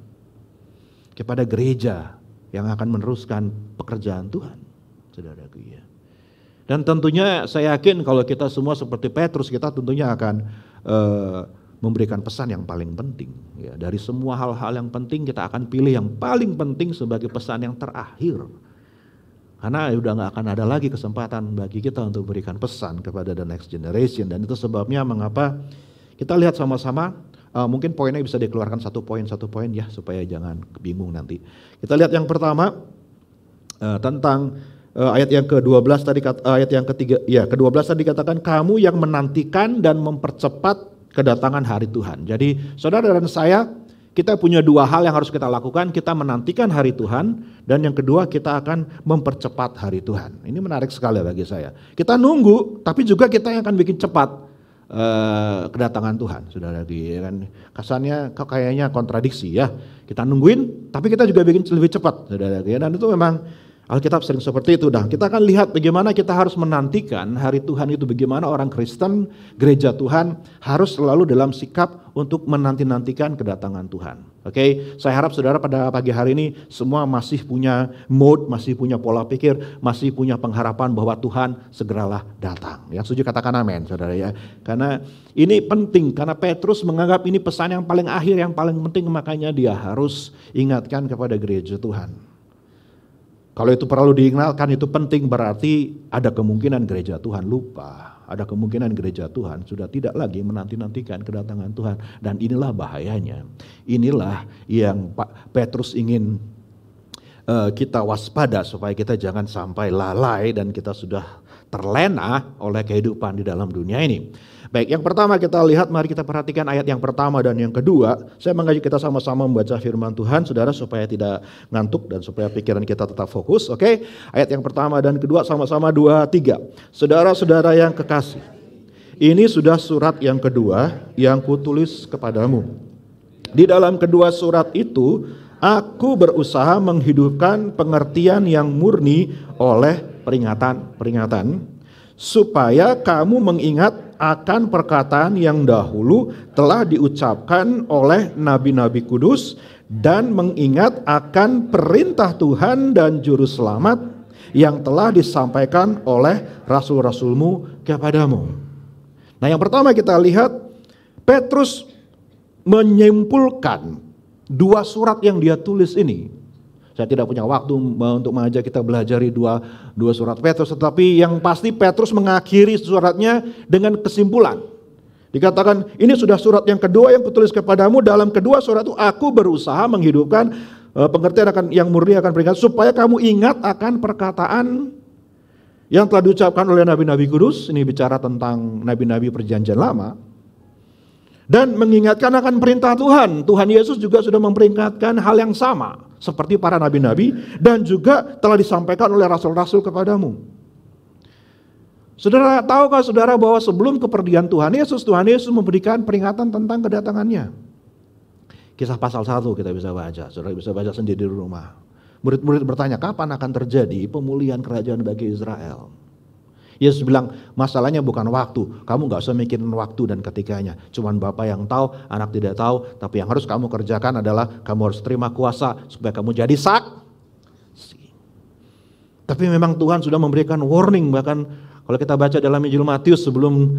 Kepada gereja yang akan meneruskan pekerjaan Tuhan, saudaraku ya. Dan tentunya saya yakin kalau kita semua seperti Petrus, kita tentunya akan memberikan pesan yang paling penting. Ya, dari semua hal-hal yang penting kita akan pilih yang paling penting sebagai pesan yang terakhir. Karena udah gak akan ada lagi kesempatan bagi kita untuk berikan pesan kepada the next generation. Dan itu sebabnya mengapa kita lihat sama-sama, mungkin poinnya bisa dikeluarkan satu poin ya, supaya jangan bingung nanti. Kita lihat yang pertama tentang ayat yang ke-12 tadi, ayat yang ketiga, ya ke-12 tadi dikatakan, kamu yang menantikan dan mempercepat kedatangan hari Tuhan. Jadi saudara dan saya, kita punya 2 hal yang harus kita lakukan. Kita menantikan hari Tuhan, dan yang kedua kita akan mempercepat hari Tuhan. Ini menarik sekali bagi saya. Kita nunggu, tapi juga kita yang akan bikin cepat kedatangan Tuhan. Saudara, kan kesannya kayaknya kontradiksi ya. Kita nungguin, tapi kita juga bikin lebih cepat, saudara. Dan itu memang Alkitab sering seperti itu. Nah, kita akan lihat bagaimana kita harus menantikan hari Tuhan itu, bagaimana orang Kristen, gereja Tuhan harus selalu dalam sikap untuk menanti-nantikan kedatangan Tuhan. Oke, saya harap saudara pada pagi hari ini semua masih punya mood, masih punya pola pikir, masih punya pengharapan bahwa Tuhan segeralah datang. Yang setuju katakan amin, saudara ya. Karena ini penting, karena Petrus menganggap ini pesan yang paling akhir, yang paling penting, makanya dia harus ingatkan kepada gereja Tuhan. Kalau itu perlu diingatkan, itu penting, berarti ada kemungkinan gereja Tuhan lupa. Ada kemungkinan gereja Tuhan sudah tidak lagi menanti-nantikan kedatangan Tuhan. Dan inilah bahayanya. Inilah yang Pak Petrus ingin kita waspada, supaya kita jangan sampai lalai dan kita sudah terlena oleh kehidupan di dalam dunia ini. Baik, yang pertama kita lihat, mari kita perhatikan ayat yang pertama dan yang kedua. Saya mengajak kita sama-sama membaca firman Tuhan, saudara, supaya tidak ngantuk dan supaya pikiran kita tetap fokus. Oke, ayat yang pertama dan kedua sama-sama 2, 3. Saudara-saudara yang kekasih, ini sudah surat yang kedua yang kutulis kepadamu. Di dalam kedua surat itu, aku berusaha menghidupkan pengertian yang murni oleh peringatan-peringatan, supaya kamu mengingat akan perkataan yang dahulu telah diucapkan oleh nabi-nabi kudus, dan mengingat akan perintah Tuhan dan juru selamat yang telah disampaikan oleh rasul-rasulmu kepadamu. Nah, yang pertama kita lihat, Petrus menyimpulkan 2 surat yang dia tulis ini. Saya tidak punya waktu untuk mengajak kita belajar dua surat Petrus, tetapi yang pasti Petrus mengakhiri suratnya dengan kesimpulan. Dikatakan, ini sudah surat yang kedua yang kutulis kepadamu. Dalam kedua surat itu aku berusaha menghidupkan pengertian akan yang murni akan peringatan, supaya kamu ingat akan perkataan yang telah diucapkan oleh nabi-nabi kudus. Ini bicara tentang nabi-nabi perjanjian lama. Dan mengingatkan akan perintah Tuhan. Tuhan Yesus juga sudah memperingatkan hal yang sama. Seperti para nabi-nabi dan juga telah disampaikan oleh rasul-rasul kepadamu. Saudara, tahukah saudara bahwa sebelum kepergian Tuhan Yesus memberikan peringatan tentang kedatangannya. Kisah pasal 1 kita bisa baca, saudara bisa baca sendiri di rumah. Murid-murid bertanya, kapan akan terjadi pemulihan kerajaan bagi Israel? Yesus bilang, masalahnya bukan waktu, kamu gak usah mikirin waktu dan ketikanya. Cuman Bapa yang tahu, anak tidak tahu, tapi yang harus kamu kerjakan adalah kamu harus terima kuasa supaya kamu jadi saksi. Tapi memang Tuhan sudah memberikan warning, bahkan kalau kita baca dalam Injil Matius sebelum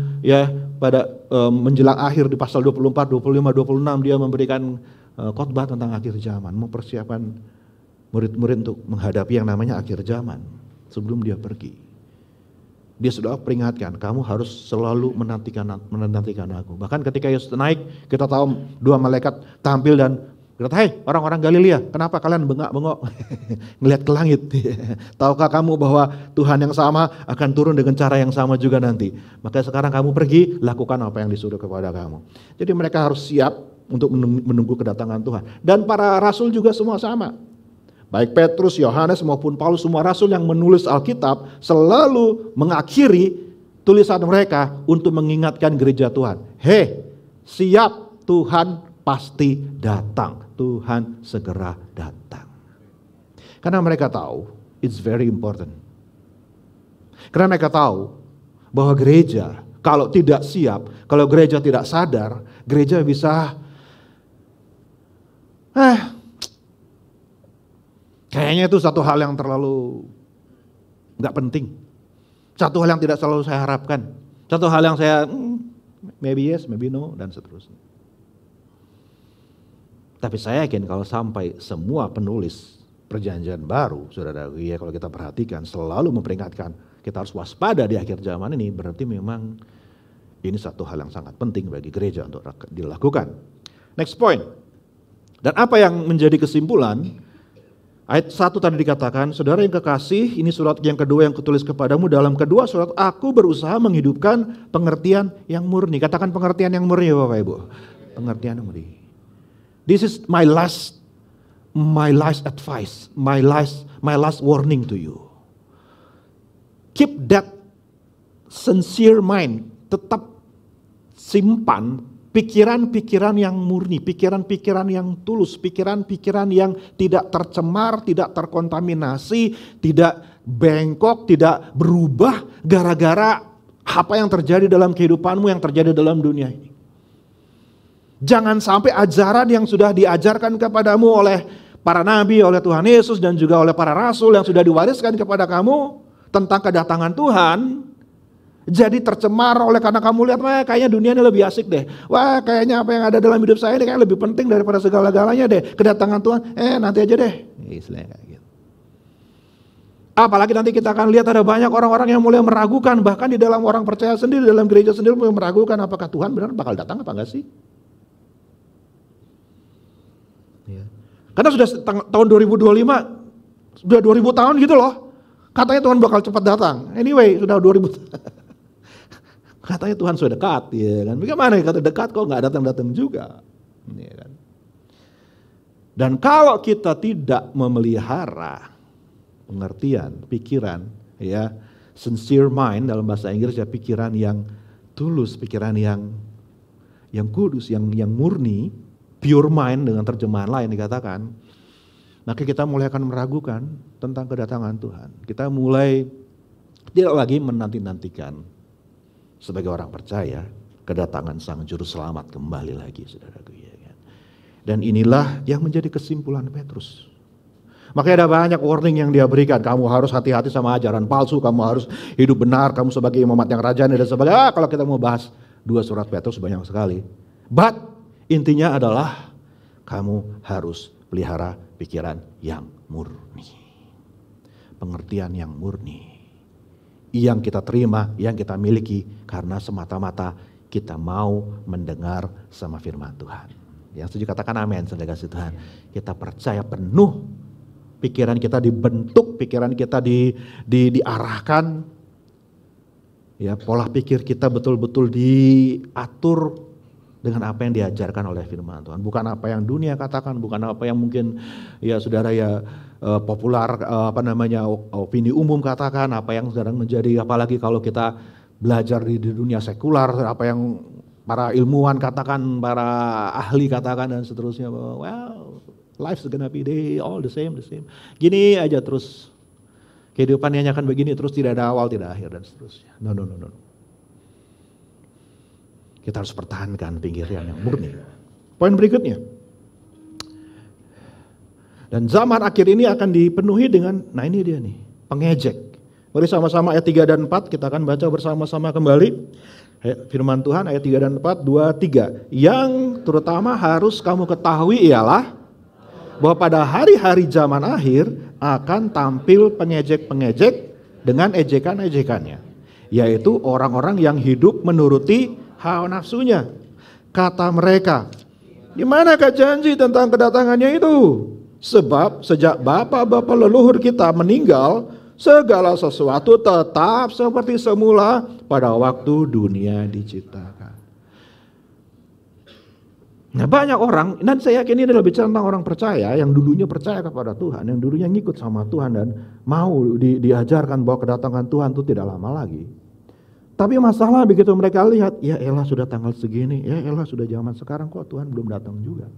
pada menjelang akhir di pasal 24, 25, 26 dia memberikan khotbah tentang akhir zaman, mempersiapkan murid-murid untuk menghadapi yang namanya akhir zaman sebelum dia pergi. Dia sudah peringatkan, kamu harus selalu menantikan aku. Bahkan ketika Yesus naik, kita tahu dua malaikat tampil dan berkata, "Hei orang-orang Galilea, kenapa kalian bengak-bengok ngelihat ke langit? Tahukah kamu bahwa Tuhan yang sama akan turun dengan cara yang sama juga nanti? Maka sekarang kamu pergi, lakukan apa yang disuruh kepada kamu." Jadi mereka harus siap untuk menunggu kedatangan Tuhan. Dan para rasul juga semua sama. Baik Petrus, Yohanes maupun Paulus, semua rasul yang menulis Alkitab selalu mengakhiri tulisan mereka untuk mengingatkan gereja Tuhan. Hei, siap, Tuhan pasti datang. Tuhan segera datang. Karena mereka tahu, it's very important. Karena mereka tahu bahwa gereja kalau tidak siap, kalau gereja tidak sadar, gereja bisa kayaknya itu satu hal yang terlalu gak penting. Satu hal yang tidak selalu saya harapkan. Satu hal yang saya maybe yes, maybe no, dan seterusnya. Tapi saya yakin kalau sampai semua penulis perjanjian baru, saudara, kalau kita perhatikan selalu memperingatkan kita harus waspada di akhir zaman ini, berarti memang ini satu hal yang sangat penting bagi gereja untuk dilakukan. Next point. Dan apa yang menjadi kesimpulan? Ayat 1 tadi dikatakan, saudara yang kekasih, ini surat yang kedua yang kutulis kepadamu, dalam kedua surat aku berusaha menghidupkan pengertian yang murni. Katakan pengertian yang murni ya Bapak Ibu. Pengertian yang murni. This is my last advice, my last warning to you. Keep that sincere mind, tetap simpan pikiran-pikiran yang murni, pikiran-pikiran yang tulus, pikiran-pikiran yang tidak tercemar, tidak terkontaminasi, tidak bengkok, tidak berubah gara-gara apa yang terjadi dalam kehidupanmu, yang terjadi dalam dunia ini. Jangan sampai ajaran yang sudah diajarkan kepadamu oleh para nabi, oleh Tuhan Yesus dan juga oleh para rasul yang sudah diwariskan kepada kamu tentang kedatangan Tuhan, jadi tercemar oleh karena kamu lihat, wah kayaknya dunia ini lebih asik deh. Wah kayaknya apa yang ada dalam hidup saya ini kayak lebih penting daripada segala-galanya deh. Kedatangan Tuhan, nanti aja deh. Istilahnya kayak gitu. Apalagi nanti kita akan lihat ada banyak orang-orang yang mulai meragukan. Bahkan di dalam orang percaya sendiri, dalam gereja sendiri mulai meragukan apakah Tuhan benar bakal datang apa enggak sih. Ya. Karena sudah tahun 2025, sudah 2000 tahun gitu loh. Katanya Tuhan bakal cepat datang. Anyway, sudah 2000 katanya Tuhan sudah dekat, ya kan? Bagaimana kata dekat kok nggak datang juga, ya kan? Dan kalau kita tidak memelihara pengertian, pikiran, ya, sincere mind dalam bahasa Inggris ya pikiran yang tulus, pikiran yang kudus, yang murni, pure mind dengan terjemahan lain dikatakan, maka kita mulai akan meragukan tentang kedatangan Tuhan. Kita mulai tidak lagi menanti-nantikan sebagai orang percaya kedatangan Sang Juru Selamat kembali lagi, saudaraku, ya kan? Dan inilah yang menjadi kesimpulan Petrus. Makanya ada banyak warning yang dia berikan. Kamu harus hati-hati sama ajaran palsu, kamu harus hidup benar, kamu sebagai imamat yang rajani dan sebagainya. Kalau kita mau bahas 2 surat Petrus banyak sekali. But intinya adalah kamu harus pelihara pikiran yang murni. Pengertian yang murni. Yang kita terima, yang kita miliki karena semata-mata kita mau mendengar sama firman Tuhan. Yang setuju katakan amin, saudara kasih Tuhan. Kita percaya penuh, pikiran kita dibentuk, pikiran kita diarahkan, ya pola pikir kita betul-betul diatur dengan apa yang diajarkan oleh firman Tuhan. Bukan apa yang dunia katakan, bukan apa yang mungkin ya saudara ya populer opini umum katakan, apa yang sedang menjadi, apalagi kalau kita belajar di dunia sekular, apa yang para ilmuwan katakan, para ahli katakan dan seterusnya, bahwa well, life's gonna be all the same. Gini aja terus. Kehidupannya akan begini terus, tidak ada awal, tidak akhir dan seterusnya. No. Kita harus pertahankan pikiran yang murni. Poin berikutnya. Dan zaman akhir ini akan dipenuhi dengan, nah ini dia nih, pengejek. Mari sama-sama ayat 3 dan 4 kita akan baca bersama-sama kembali. Firman Tuhan ayat 3 dan 4, 2, 3. Yang terutama harus kamu ketahui ialah bahwa pada hari-hari zaman akhir akan tampil pengejek-pengejek dengan ejekan-ejekannya. Yaitu orang-orang yang hidup menuruti hawa nafsunya. Kata mereka, di manakah janji tentang kedatangannya itu? Sebab sejak bapak-bapak leluhur kita meninggal, segala sesuatu tetap seperti semula pada waktu dunia diciptakan. Nah banyak orang, dan saya yakin ini adalah bicara tentang orang percaya, yang dulunya percaya kepada Tuhan, yang dulunya ngikut sama Tuhan dan mau diajarkan bahwa kedatangan Tuhan itu tidak lama lagi. Tapi masalah begitu mereka lihat, ya elah sudah tanggal segini, ya elah sudah zaman sekarang kok Tuhan belum datang juga.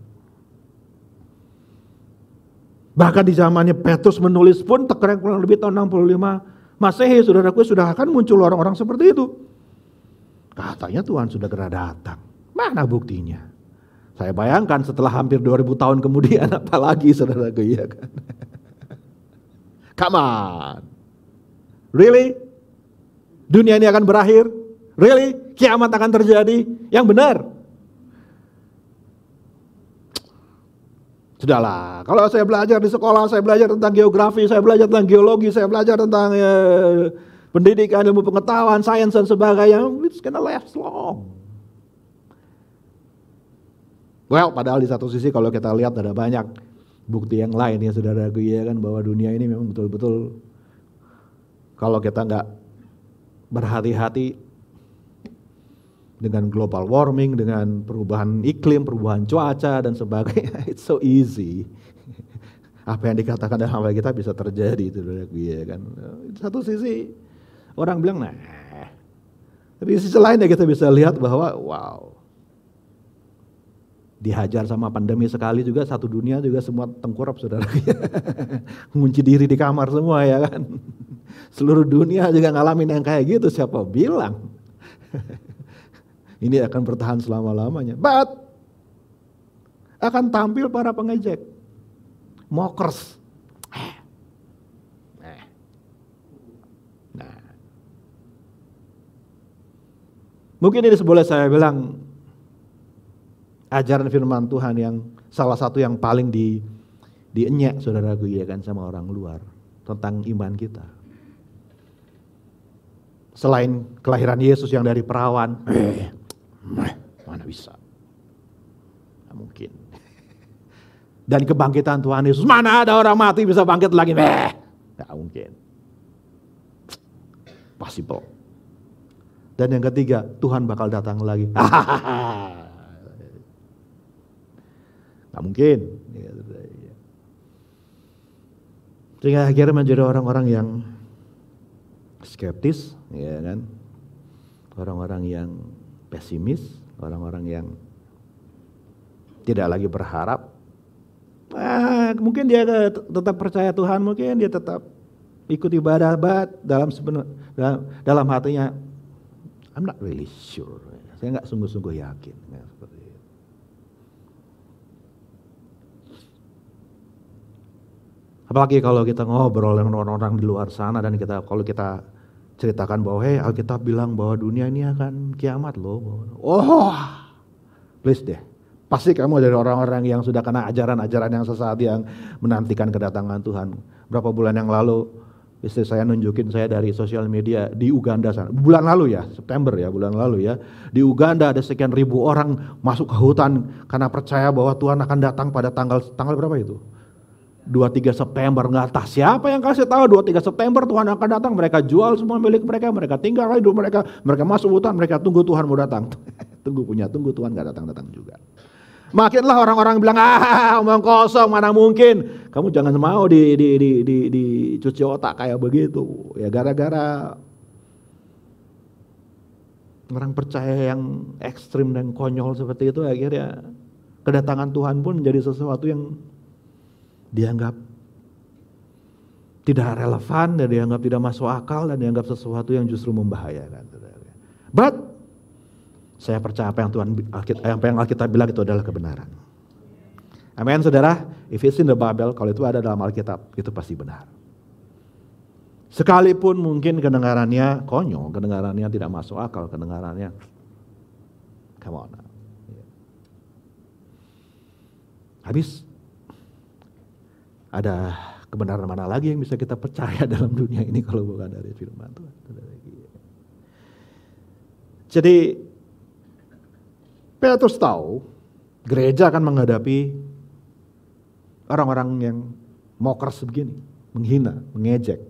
Bahkan di zamannya Petrus menulis pun kurang lebih tahun 65 Masehi, saudaraku, sudah akan muncul orang-orang seperti itu. Katanya Tuhan sudah segera datang. Mana buktinya? Saya bayangkan setelah hampir 2000 tahun kemudian, apalagi saudaraku, ya kan? Come on. Really? Dunia ini akan berakhir? Really? Kiamat akan terjadi? Yang benar? Sudahlah, kalau saya belajar di sekolah, saya belajar tentang geografi, saya belajar tentang geologi, saya belajar tentang pendidikan, ilmu pengetahuan, sains dan sebagainya, it's gonna last long. Well, padahal di satu sisi kalau kita lihat ada banyak bukti yang lain ya saudaraku, ya kan, bahwa dunia ini memang betul-betul kalau kita nggak berhati-hati dengan global warming, dengan perubahan iklim, perubahan cuaca dan sebagainya, it's so easy. Apa yang dikatakan dalam Alkitab bisa terjadi itu, ya kan. Di satu sisi orang bilang, nah, tapi di sisi lain ya kita bisa lihat bahwa wow, dihajar sama pandemi sekali juga satu dunia juga semua tengkurap saudara, ngunci diri di kamar semua ya kan. Seluruh dunia juga ngalamin yang kayak gitu, siapa bilang? Ini akan bertahan selama-lamanya. But akan tampil para pengejek, mockers. Nah, mungkin ini boleh saya bilang ajaran firman Tuhan yang salah satu yang paling dienyek saudaraku, ya kan, sama orang luar tentang iman kita. Selain kelahiran Yesus yang dari perawan, mana bisa? Nggak mungkin. Dan kebangkitan Tuhan Yesus, mana ada orang mati bisa bangkit lagi? Nggak mungkin. Possible. Dan yang ketiga, Tuhan bakal datang lagi. Nggak mungkin. Sehingga akhirnya menjadi orang-orang yang skeptis, ya kan? Orang-orang yang pesimis, orang-orang yang tidak lagi berharap. Mungkin dia tetap percaya Tuhan, mungkin dia tetap ikut ibadah, dalam hatinya, I'm not really sure. Saya nggak sungguh-sungguh yakin. Ya, seperti itu. Apalagi kalau kita ngobrol dengan orang-orang di luar sana dan kalau kita ceritakan bahwa Alkitab bilang bahwa dunia ini akan kiamat loh. Oh, please deh. Pasti kamu dari orang-orang yang sudah kena ajaran-ajaran yang sesat yang menantikan kedatangan Tuhan. Berapa bulan yang lalu istri saya nunjukin saya dari sosial media di Uganda sana. Bulan lalu ya, September ya, bulan lalu ya. Di Uganda ada sekian ribu orang masuk ke hutan karena percaya bahwa Tuhan akan datang pada tanggal berapa itu? 2-3 September, nggak tahu siapa yang kasih tahu 2-3 September Tuhan akan datang. Mereka jual semua milik mereka tinggal hidup mereka masuk hutan, mereka tunggu Tuhan mau datang. tunggu Tuhan gak datang-datang juga. Makinlah orang-orang bilang, omong kosong, mana mungkin. Kamu jangan mau dicuci otak kayak begitu. Ya gara-gara orang percaya yang ekstrim dan konyol seperti itu, akhirnya kedatangan Tuhan pun menjadi sesuatu yang dianggap tidak relevan, dan dianggap tidak masuk akal, dan dianggap sesuatu yang justru membahayakan. But saya percaya apa yang Alkitab bilang itu adalah kebenaran. Amin, saudara. If it's in the Bible, kalau itu ada dalam Alkitab, itu pasti benar. Sekalipun mungkin kedengarannya konyol, kedengarannya tidak masuk akal, kedengarannya come on. Habis ada kebenaran mana lagi yang bisa kita percaya dalam dunia ini kalau bukan dari firman Tuhan. Jadi Petrus tahu gereja akan menghadapi orang-orang yang mau keras begini, menghina, mengejek.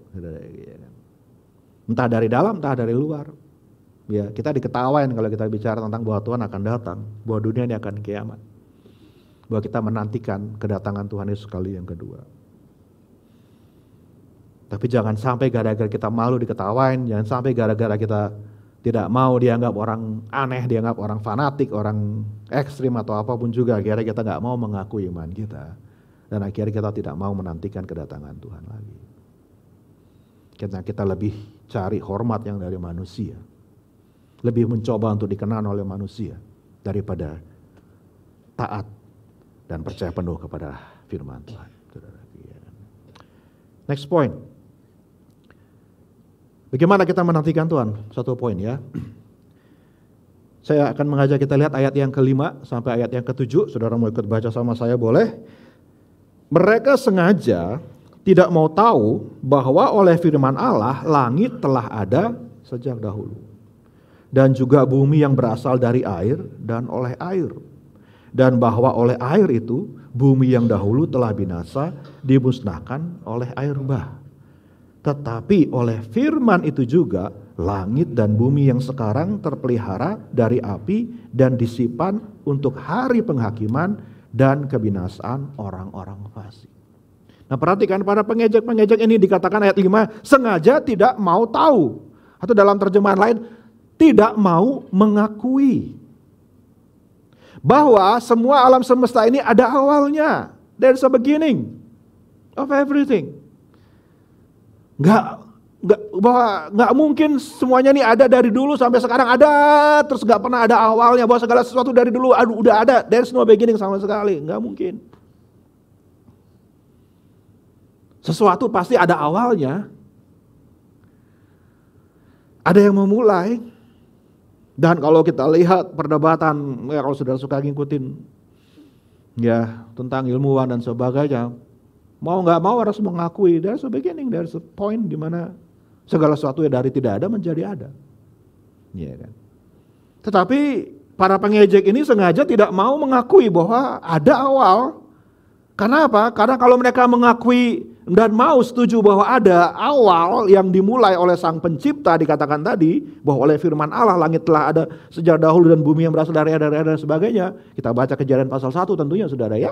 Entah dari dalam, entah dari luar. Ya, kita diketawain kalau kita bicara tentang bahwa Tuhan akan datang, bahwa dunia ini akan kiamat. Bahwa kita menantikan kedatangan Tuhan Yesus kali yang kedua. Tapi jangan sampai gara-gara kita malu diketawain, jangan sampai gara-gara kita tidak mau dianggap orang aneh, dianggap orang fanatik, orang ekstrim atau apapun juga. Akhirnya kita gak mau mengakui iman kita. Dan akhirnya kita tidak mau menantikan kedatangan Tuhan lagi. Karena kita lebih cari hormat yang dari manusia. Lebih mencoba untuk dikenal oleh manusia. Daripada taat dan percaya penuh kepada firman Tuhan. Next point. Bagaimana kita menantikan Tuhan? Satu poin ya. Saya akan mengajak kita lihat ayat yang ke-5 sampai ayat yang ke-7. Saudara mau ikut baca sama saya boleh. Mereka sengaja tidak mau tahu bahwa oleh firman Allah langit telah ada sejak dahulu. Dan juga bumi yang berasal dari air dan oleh air. Dan bahwa oleh air itu bumi yang dahulu telah binasa dimusnahkan oleh air bah. Tetapi oleh firman itu juga langit dan bumi yang sekarang terpelihara dari api dan disimpan untuk hari penghakiman dan kebinasaan orang-orang fasik. Nah perhatikan, para pengejek-pengejek ini dikatakan ayat 5 sengaja tidak mau tahu. Atau dalam terjemahan lain tidak mau mengakui bahwa semua alam semesta ini ada awalnya. There's a beginning of everything. Nggak mungkin semuanya ini ada dari dulu sampai sekarang ada, terus nggak pernah ada awalnya, bahwa segala sesuatu dari dulu udah ada, there's no beginning sama sekali, nggak mungkin. Sesuatu pasti ada awalnya, ada yang memulai. Dan kalau kita lihat perdebatan, ya kalau sudah suka ngikutin ya tentang ilmuwan dan sebagainya, mau nggak mau harus mengakui there's a beginning, there's a point di mana segala sesuatu yang dari tidak ada menjadi ada. Ya kan? Tetapi para pengejek ini sengaja tidak mau mengakui bahwa ada awal. Karena apa? Karena kalau mereka mengakui dan mau setuju bahwa ada awal yang dimulai oleh Sang Pencipta, dikatakan tadi bahwa oleh firman Allah langit telah ada sejak dahulu dan bumi yang berasal dari air dan sebagainya. Kita baca Kejadian pasal 1 tentunya saudara ya.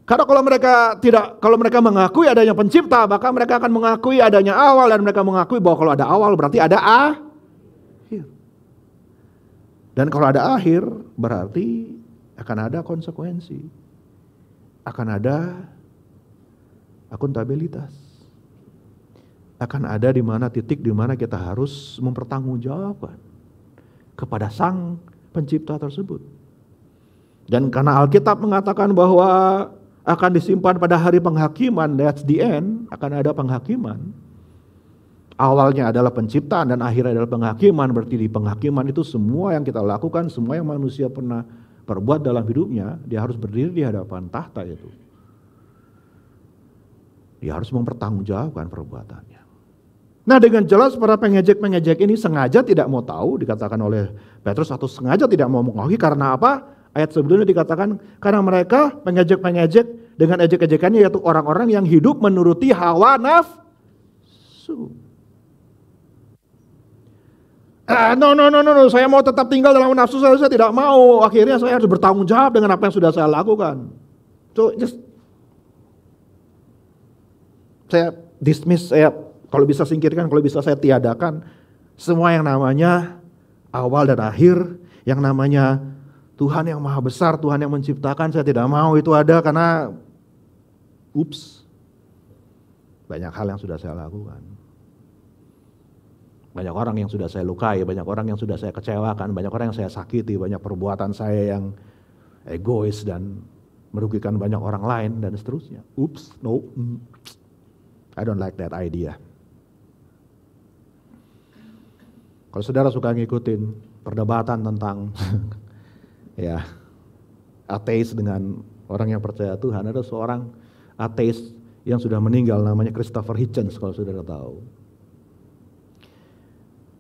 Karena kalau mereka mengakui adanya pencipta, maka mereka akan mengakui adanya awal, dan mereka mengakui bahwa kalau ada awal berarti ada akhir. Dan kalau ada akhir berarti akan ada konsekuensi. Akan ada akuntabilitas. Akan ada titik di mana kita harus mempertanggungjawabkan kepada Sang Pencipta tersebut. Dan karena Alkitab mengatakan bahwa akan disimpan pada hari penghakiman, that's the end, akan ada penghakiman. Awalnya adalah penciptaan dan akhirnya adalah penghakiman, berarti di penghakiman itu semua yang kita lakukan, semua yang manusia pernah perbuat dalam hidupnya, dia harus berdiri di hadapan tahta itu. Dia harus mempertanggungjawabkan perbuatannya. Nah dengan jelas para pengejek-pengejek ini sengaja tidak mau tahu, dikatakan oleh Petrus, atau sengaja tidak mau mengakui karena apa? Ayat sebelumnya dikatakan karena mereka pengejek-pengejek dengan ejek-ejekannya, yaitu orang-orang yang hidup menuruti hawa nafsu. No, saya mau tetap tinggal dalam nafsu saya tidak mau. Akhirnya saya harus bertanggung jawab dengan apa yang sudah saya lakukan. So saya dismiss, saya kalau bisa singkirkan, kalau bisa saya tiadakan semua yang namanya awal dan akhir, yang namanya Tuhan yang maha besar, Tuhan yang menciptakan, saya tidak mau itu ada karena banyak hal yang sudah saya lakukan. Banyak orang yang sudah saya lukai, banyak orang yang sudah saya kecewakan, banyak orang yang saya sakiti, banyak perbuatan saya yang egois dan merugikan banyak orang lain dan seterusnya. I don't like that idea. Kalau saudara suka ngikutin perdebatan tentang ya ateis dengan orang yang percaya Tuhan, ada seorang ateis yang sudah meninggal namanya Christopher Hitchens kalau saudara tahu.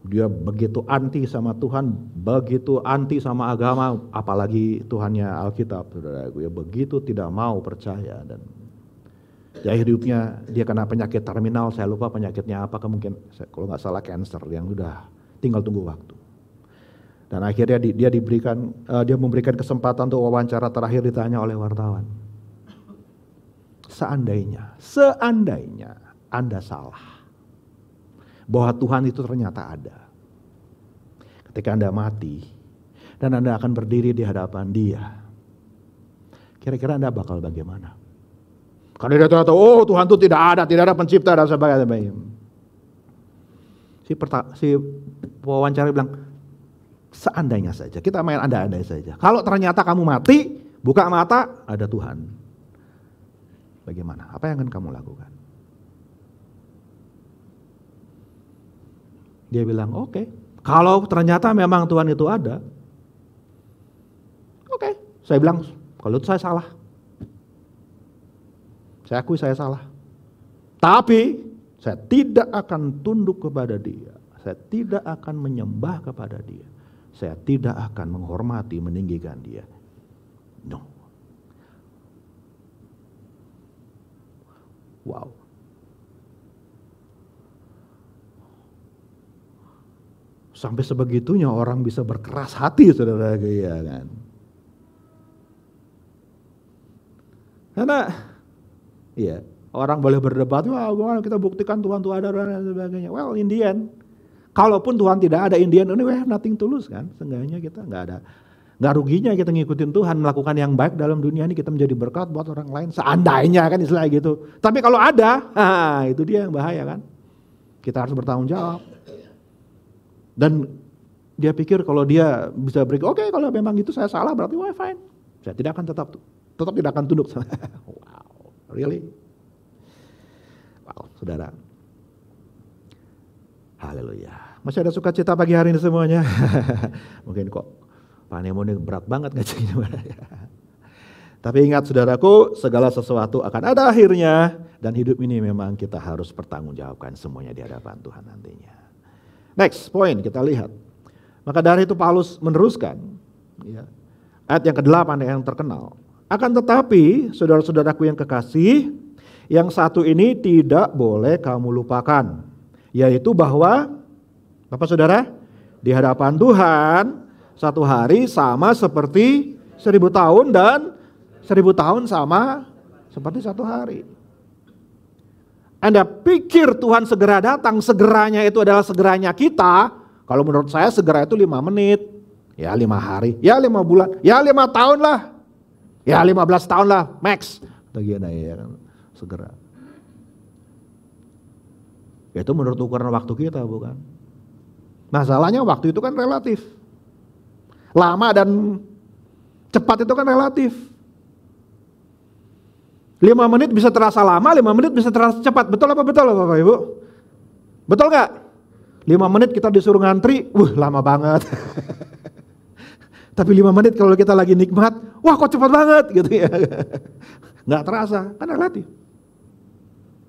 Dia begitu anti sama Tuhan, begitu anti sama agama, apalagi Tuhannya Alkitab, saudaraku. Ya begitu tidak mau percaya dan di akhir hidupnya dia kena penyakit terminal, saya lupa penyakitnya apa, mungkin kalau nggak salah cancer yang udah tinggal tunggu waktu. Dan akhirnya dia memberikan kesempatan untuk wawancara terakhir, ditanya oleh wartawan. Seandainya Anda salah, bahwa Tuhan itu ternyata ada. Ketika Anda mati dan Anda akan berdiri di hadapan Dia, kira-kira Anda bakal bagaimana? Karena dia ternyata, Tuhan itu tidak ada pencipta dan sebagainya. Si wawancara bilang, seandainya saja, kita main andai-andai saja. Kalau ternyata kamu mati, buka mata, ada Tuhan. Bagaimana? Apa yang akan kamu lakukan? Dia bilang, oke. Kalau ternyata memang Tuhan itu ada, oke. Saya bilang, kalau itu saya salah. Saya akui saya salah. Tapi saya tidak akan tunduk kepada Dia. Saya tidak akan menyembah kepada Dia. Saya tidak akan menghormati, meninggikan Dia. No. Wow. Sampai sebegitunya orang bisa berkeras hati, saudara, ya kan? Karena iya, orang boleh berdebat, wah kita buktikan Tuhan itu ada dan sebagainya. Well, in the end, kalaupun Tuhan tidak ada, in the end, we have nothing tulus kan. Seenggaknya kita nggak ruginya kita ngikutin Tuhan, melakukan yang baik dalam dunia ini, kita menjadi berkat buat orang lain. Seandainya kan istilahnya gitu. Tapi kalau ada, itu dia yang bahaya kan. Kita harus bertanggung jawab. Dan dia pikir kalau dia bisa oke, kalau memang itu saya salah berarti fine. Saya tidak akan tetap tidak akan tunduk. Wow, really? Wow, saudara. Haleluya. Masih ada sukacita pagi hari ini semuanya? Mungkin kok Pak Nemo ini berat banget ngajinya. Tapi ingat saudaraku, segala sesuatu akan ada akhirnya. Dan hidup ini memang kita harus pertanggungjawabkan semuanya di hadapan Tuhan nantinya. Next point kita lihat. Maka dari itu Paulus meneruskan. Ya, ayat yang ke-8 yang terkenal. Akan tetapi saudara-saudaraku yang kekasih, yang satu ini tidak boleh kamu lupakan. Yaitu bahwa, Bapak Saudara, di hadapan Tuhan, satu hari sama seperti 1000 tahun dan 1000 tahun sama seperti satu hari. Anda pikir Tuhan segera datang, segeranya itu adalah segeranya kita. Kalau menurut saya segera itu 5 menit, ya 5 hari, ya 5 bulan, ya 5 tahun lah. Ya 15 tahun lah, max. Bagian ya kan, segera. Itu menurut ukuran waktu kita, bukan? Masalahnya waktu itu kan relatif. Lama dan cepat itu kan relatif. 5 menit bisa terasa lama, 5 menit bisa terasa cepat. Betul apa betul Bapak Ibu? Betul gak? 5 menit kita disuruh ngantri, lama banget. Tapi 5 menit kalau kita lagi nikmat, wah kok cepat banget gitu ya. Gak terasa, kan relatif.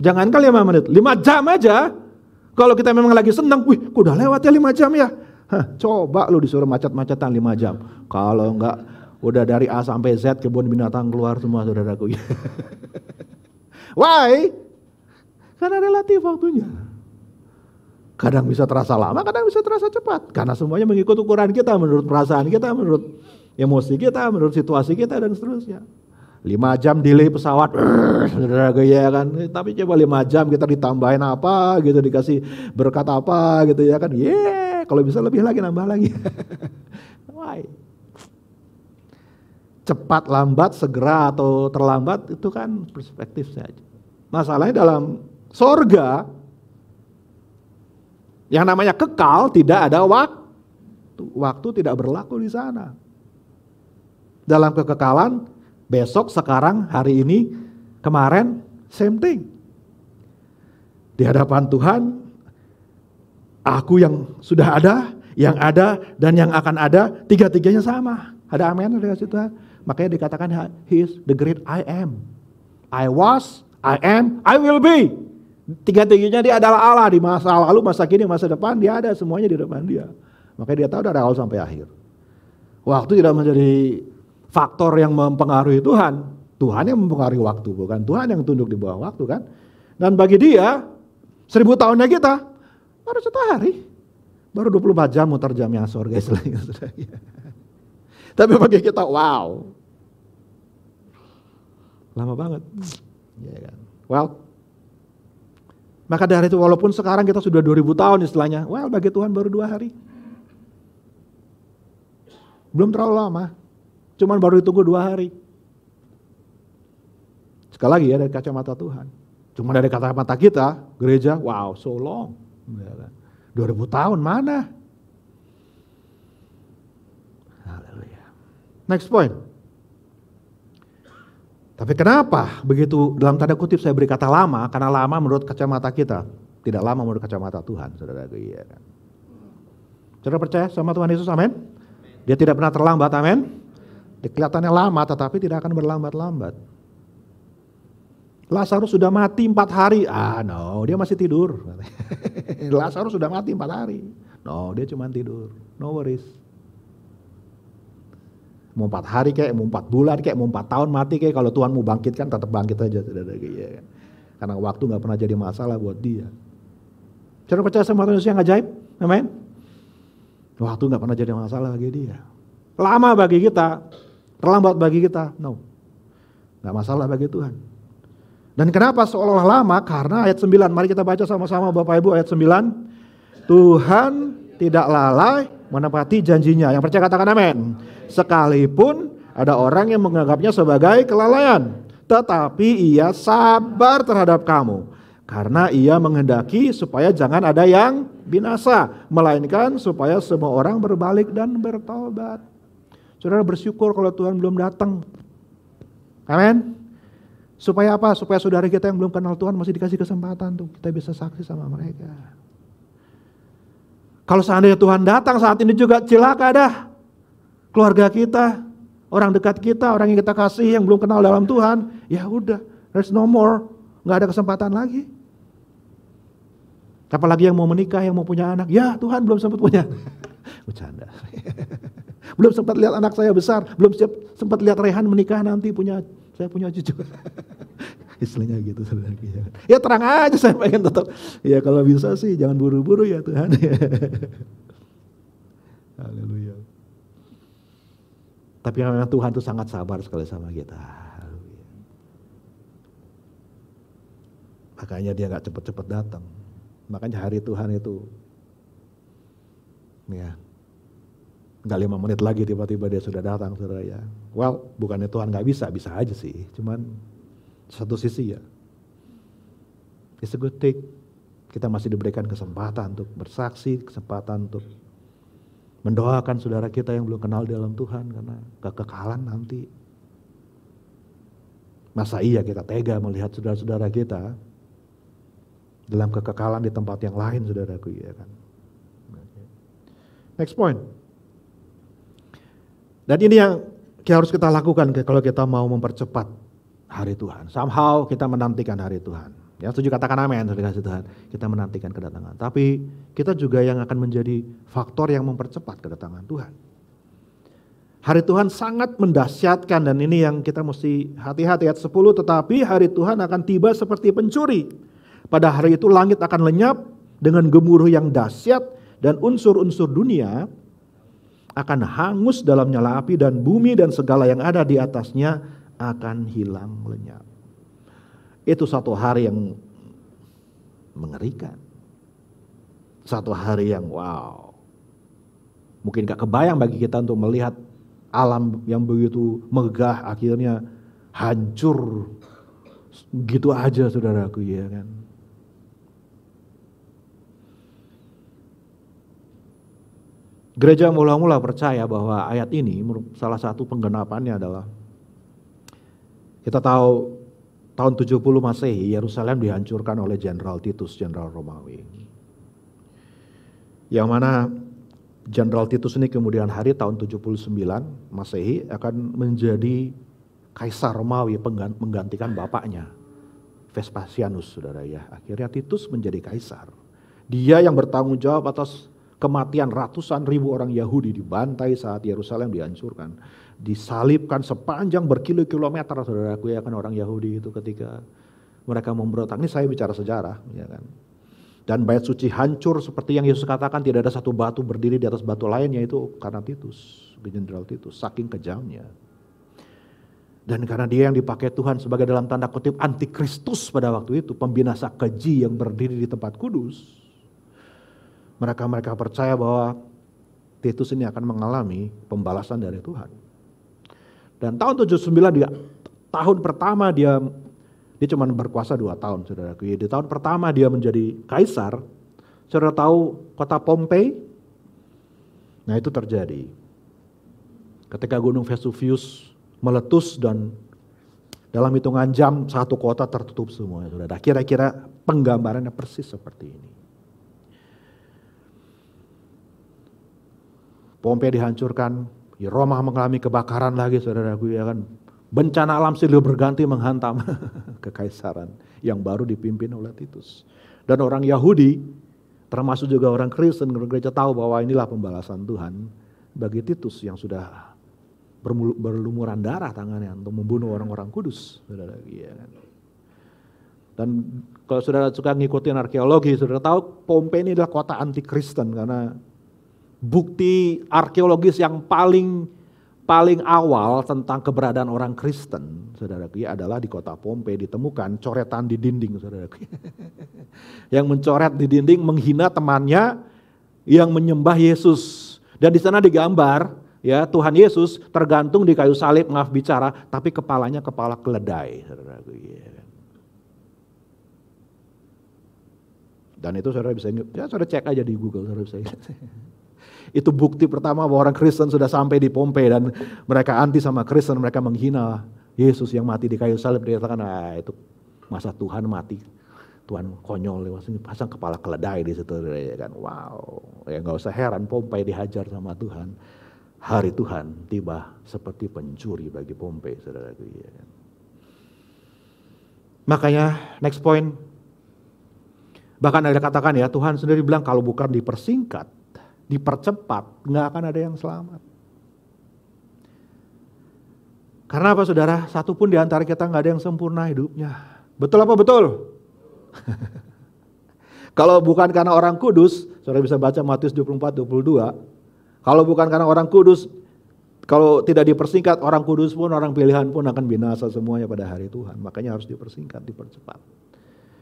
Jangankan 5 menit, 5 jam aja. Kalau kita memang lagi senang, kok udah lewat ya 5 jam ya. Coba lu disuruh macet-macetan 5 jam. Kalau enggak, udah dari A sampai Z kebun binatang keluar semua saudaraku. Why? Karena relatif waktunya. Kadang bisa terasa lama, kadang bisa terasa cepat. Karena semuanya mengikut ukuran kita, menurut perasaan kita, menurut emosi kita, menurut situasi kita, dan seterusnya. 5 jam delay pesawat, saudara ya kan. Tapi coba 5 jam kita ditambahin apa gitu, dikasih berkat apa gitu ya kan. Kalau bisa lebih lagi, nambah lagi. Why? Cepat, lambat, segera atau terlambat itu kan perspektif saja. Masalahnya dalam sorga, yang namanya kekal tidak ada waktu. Waktu tidak berlaku di sana. Dalam kekekalan, besok, sekarang, hari ini, kemarin, same thing. Di hadapan Tuhan, aku yang sudah ada, yang ada, dan yang akan ada, tiga-tiganya sama. Ada amin dari Tuhan. Makanya dikatakan He is the great I am. I was, I am, I will be. Tiga-tiganya dia adalah Allah. Di masa lalu, masa kini, masa depan, dia ada semuanya di depan dia. Makanya dia tahu dari awal sampai akhir. Waktu tidak menjadi faktor yang mempengaruhi Tuhan. Tuhan yang mempengaruhi waktu, bukan Tuhan yang tunduk di bawah waktu kan. Dan bagi dia, 1000 tahunnya kita, baru 1 hari. Baru 24 jam muter jamnya surga istilahnya. Tapi bagi kita, wow. Lama banget. Ya kan? Well, maka dari itu walaupun sekarang kita sudah 2000 tahun istilahnya, well bagi Tuhan baru 2 hari. Belum terlalu lama. Cuman baru ditunggu 2 hari. Sekali lagi ya dari kacamata Tuhan. Cuma dari kacamata kita, gereja, wow so long. 2000 tahun mana? Haleluya. Next point. Tapi kenapa begitu dalam tanda kutip saya beri kata lama? Karena lama menurut kacamata kita. Tidak lama menurut kacamata Tuhan. Saudara, iya kan? Saudara percaya sama Tuhan Yesus, amin? Dia tidak pernah terlambat, amin? Kelihatannya lama tetapi tidak akan berlambat-lambat. Lazarus sudah mati 4 hari. No, dia masih tidur. Lazarus sudah mati 4 hari. No, dia cuma tidur. No worries. Mau 4 hari kayak, mau 4 bulan kayak, mau 4 tahun mati kayak, kalau Tuhan mau bangkitkan tetap bangkit aja. Karena waktu gak pernah jadi masalah buat dia. Cara percaya sama Tuhan Yesus yang ajaib? Amin? Waktu gak pernah jadi masalah bagi dia. Lama bagi kita, terlambat bagi kita, no. Gak masalah bagi Tuhan. Dan kenapa seolah-olah lama? Karena ayat 9, mari kita baca sama-sama Bapak Ibu ayat 9. Tuhan tidak lalai menepati janjinya. Yang percaya katakan amin. Sekalipun ada orang yang menganggapnya sebagai kelalaian, tetapi ia sabar terhadap kamu. Karena ia menghendaki supaya jangan ada yang binasa, melainkan supaya semua orang berbalik dan bertobat. Saudara bersyukur kalau Tuhan belum datang. Amin. Supaya apa? Supaya saudara kita yang belum kenal Tuhan masih dikasih kesempatan tuh kita bisa saksi sama mereka. Kalau seandainya Tuhan datang saat ini juga celaka dah. Keluarga kita, orang dekat kita, orang yang kita kasih yang belum kenal dalam Tuhan, ya udah, there's no more, nggak ada kesempatan lagi. Apalagi yang mau menikah, yang mau punya anak, ya Tuhan belum sempat punya. Bercanda. Belum sempat lihat anak saya besar, belum sempat lihat Rehan menikah nanti saya punya cucu. Istilahnya gitu saudara. Ya terang aja saya pengen tetap. Ya kalau bisa sih jangan buru-buru ya Tuhan. Haleluya. Tapi memang Tuhan itu sangat sabar sekali sama kita. Haleluya. Makanya dia gak cepet-cepet datang. Makanya hari Tuhan itu ya gak 5 menit lagi tiba-tiba dia sudah datang saudara ya. Well bukannya Tuhan gak bisa, bisa aja sih. Cuman satu sisi ya, it's a good thing. Kita masih diberikan kesempatan untuk bersaksi, kesempatan untuk mendoakan saudara kita yang belum kenal dalam Tuhan. Karena kekekalan nanti. Masa iya kita tega melihat saudara-saudara kita dalam kekekalan di tempat yang lain saudaraku ya kan. Next point. Dan ini yang harus kita lakukan kalau kita mau mempercepat hari Tuhan. Somehow kita menantikan hari Tuhan. Ya setuju katakan amin, saudara Tuhan. Kita menantikan kedatangan. Tapi kita juga yang akan menjadi faktor yang mempercepat kedatangan Tuhan. Hari Tuhan sangat mendahsyatkan dan ini yang kita mesti hati-hati. Ayat 10, tetapi hari Tuhan akan tiba seperti pencuri. Pada hari itu langit akan lenyap dengan gemuruh yang dahsyat dan unsur-unsur dunia akan hangus dalam nyala api dan bumi dan segala yang ada di atasnya akan hilang lenyap. Itu satu hari yang mengerikan. Satu hari yang wow. Mungkin gak kebayang bagi kita untuk melihat alam yang begitu megah akhirnya hancur gitu aja, saudaraku, ya kan. Gereja mula-mula percaya bahwa ayat ini salah satu penggenapannya adalah kita tahu tahun 70 Masehi Yerusalem dihancurkan oleh Jenderal Titus, Jenderal Romawi. Yang mana Jenderal Titus ini kemudian hari tahun 79 Masehi akan menjadi Kaisar Romawi menggantikan bapaknya Vespasianus, saudara ya. Akhirnya Titus menjadi kaisar. Dia yang bertanggung jawab atas kematian ratusan ribu orang Yahudi dibantai saat Yerusalem dihancurkan. Disalibkan sepanjang berkilo-kilometer, saudaraku, ya kan, orang Yahudi itu ketika mereka memberontak. Ini saya bicara sejarah, ya kan. Dan bait suci hancur seperti yang Yesus katakan, tidak ada satu batu berdiri di atas batu lainnya, itu karena Titus, Jenderal Titus, saking kejamnya. Dan karena dia yang dipakai Tuhan sebagai dalam tanda kutip antikristus pada waktu itu, pembinasa keji yang berdiri di tempat kudus, mereka percaya bahwa Titus ini akan mengalami pembalasan dari Tuhan. Dan tahun 79 dia, tahun pertama dia cuma berkuasa 2 tahun, saudaraku. Di tahun pertama dia menjadi kaisar. Saudara tahu kota Pompei? Nah, itu terjadi ketika gunung Vesuvius meletus dan dalam hitungan jam satu kota tertutup semua, saudara. Kira-kira penggambarannya persis seperti ini. Pompei dihancurkan, Roma mengalami kebakaran lagi, saudaraku, ya kan. Bencana alam silih berganti menghantam kekaisaran yang baru dipimpin oleh Titus. Dan orang Yahudi, termasuk juga orang Kristen, gereja tahu bahwa inilah pembalasan Tuhan bagi Titus yang sudah berlumuran darah tangannya untuk membunuh orang-orang kudus, saudara. Ya kan? Dan kalau saudara suka ngikutin arkeologi, saudara tahu Pompei ini adalah kota anti-Kristen karena bukti arkeologis yang paling awal tentang keberadaan orang Kristen, saudara, adalah di kota Pompei ditemukan coretan di dinding, saudara. Yang mencoret di dinding menghina temannya yang menyembah Yesus. Dan di sana digambar, ya, Tuhan Yesus tergantung di kayu salib, maaf bicara, tapi kepalanya kepala keledai, saudara. Dan itu saudara bisa, ya saudara cek aja di Google, saudara bisa. Itu bukti pertama bahwa orang Kristen sudah sampai di Pompei dan mereka anti sama Kristen, mereka menghina Yesus yang mati di kayu salib. Dia katakan, itu masa Tuhan mati, Tuhan konyol, pasang kepala keledai di situ, ya kan. Wow, ya nggak usah heran Pompei dihajar sama Tuhan. Hari Tuhan tiba seperti pencuri bagi Pompei, saudara. Ya kan? Makanya next point, bahkan ada katakan ya, Tuhan sendiri bilang kalau bukan dipersingkat, dipercepat, nggak akan ada yang selamat. Karena apa, saudara? Satu pun di antara kita nggak ada yang sempurna hidupnya. Betul apa betul? Kalau bukan karena orang kudus, saudara bisa baca Matius 24-22. Kalau bukan karena orang kudus, kalau tidak dipersingkat, orang kudus pun, orang pilihan pun akan binasa semuanya pada hari Tuhan. Makanya harus dipersingkat, dipercepat.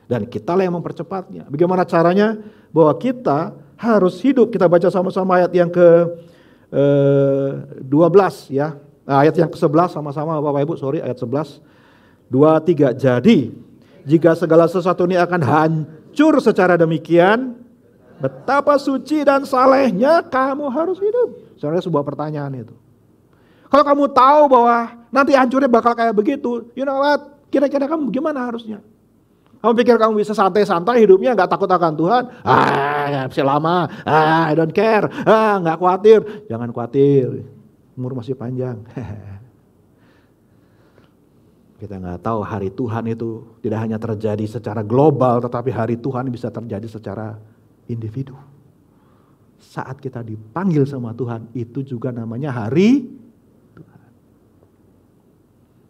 Dan kitalah yang mempercepatnya. Bagaimana caranya? Bahwa kita harus hidup. Kita baca sama-sama ayat yang ke-12 ya. Nah, ayat yang ke-11 sama-sama Bapak Ibu, ayat 11. 2, 3. Jadi, jika segala sesuatu ini akan hancur secara demikian, betapa suci dan salehnya kamu harus hidup. Sebenarnya sebuah pertanyaan itu. Kalau kamu tahu bahwa nanti hancurnya bakal kayak begitu, you know what? Kira-kira kamu gimana harusnya? Kamu pikir kamu bisa santai-santai hidupnya, gak takut akan Tuhan? Masih lama, I don't care, gak khawatir. Jangan khawatir, umur masih panjang. Kita gak tahu hari Tuhan itu tidak hanya terjadi secara global, tetapi hari Tuhan bisa terjadi secara individu. Saat kita dipanggil sama Tuhan, itu juga namanya hari Tuhan.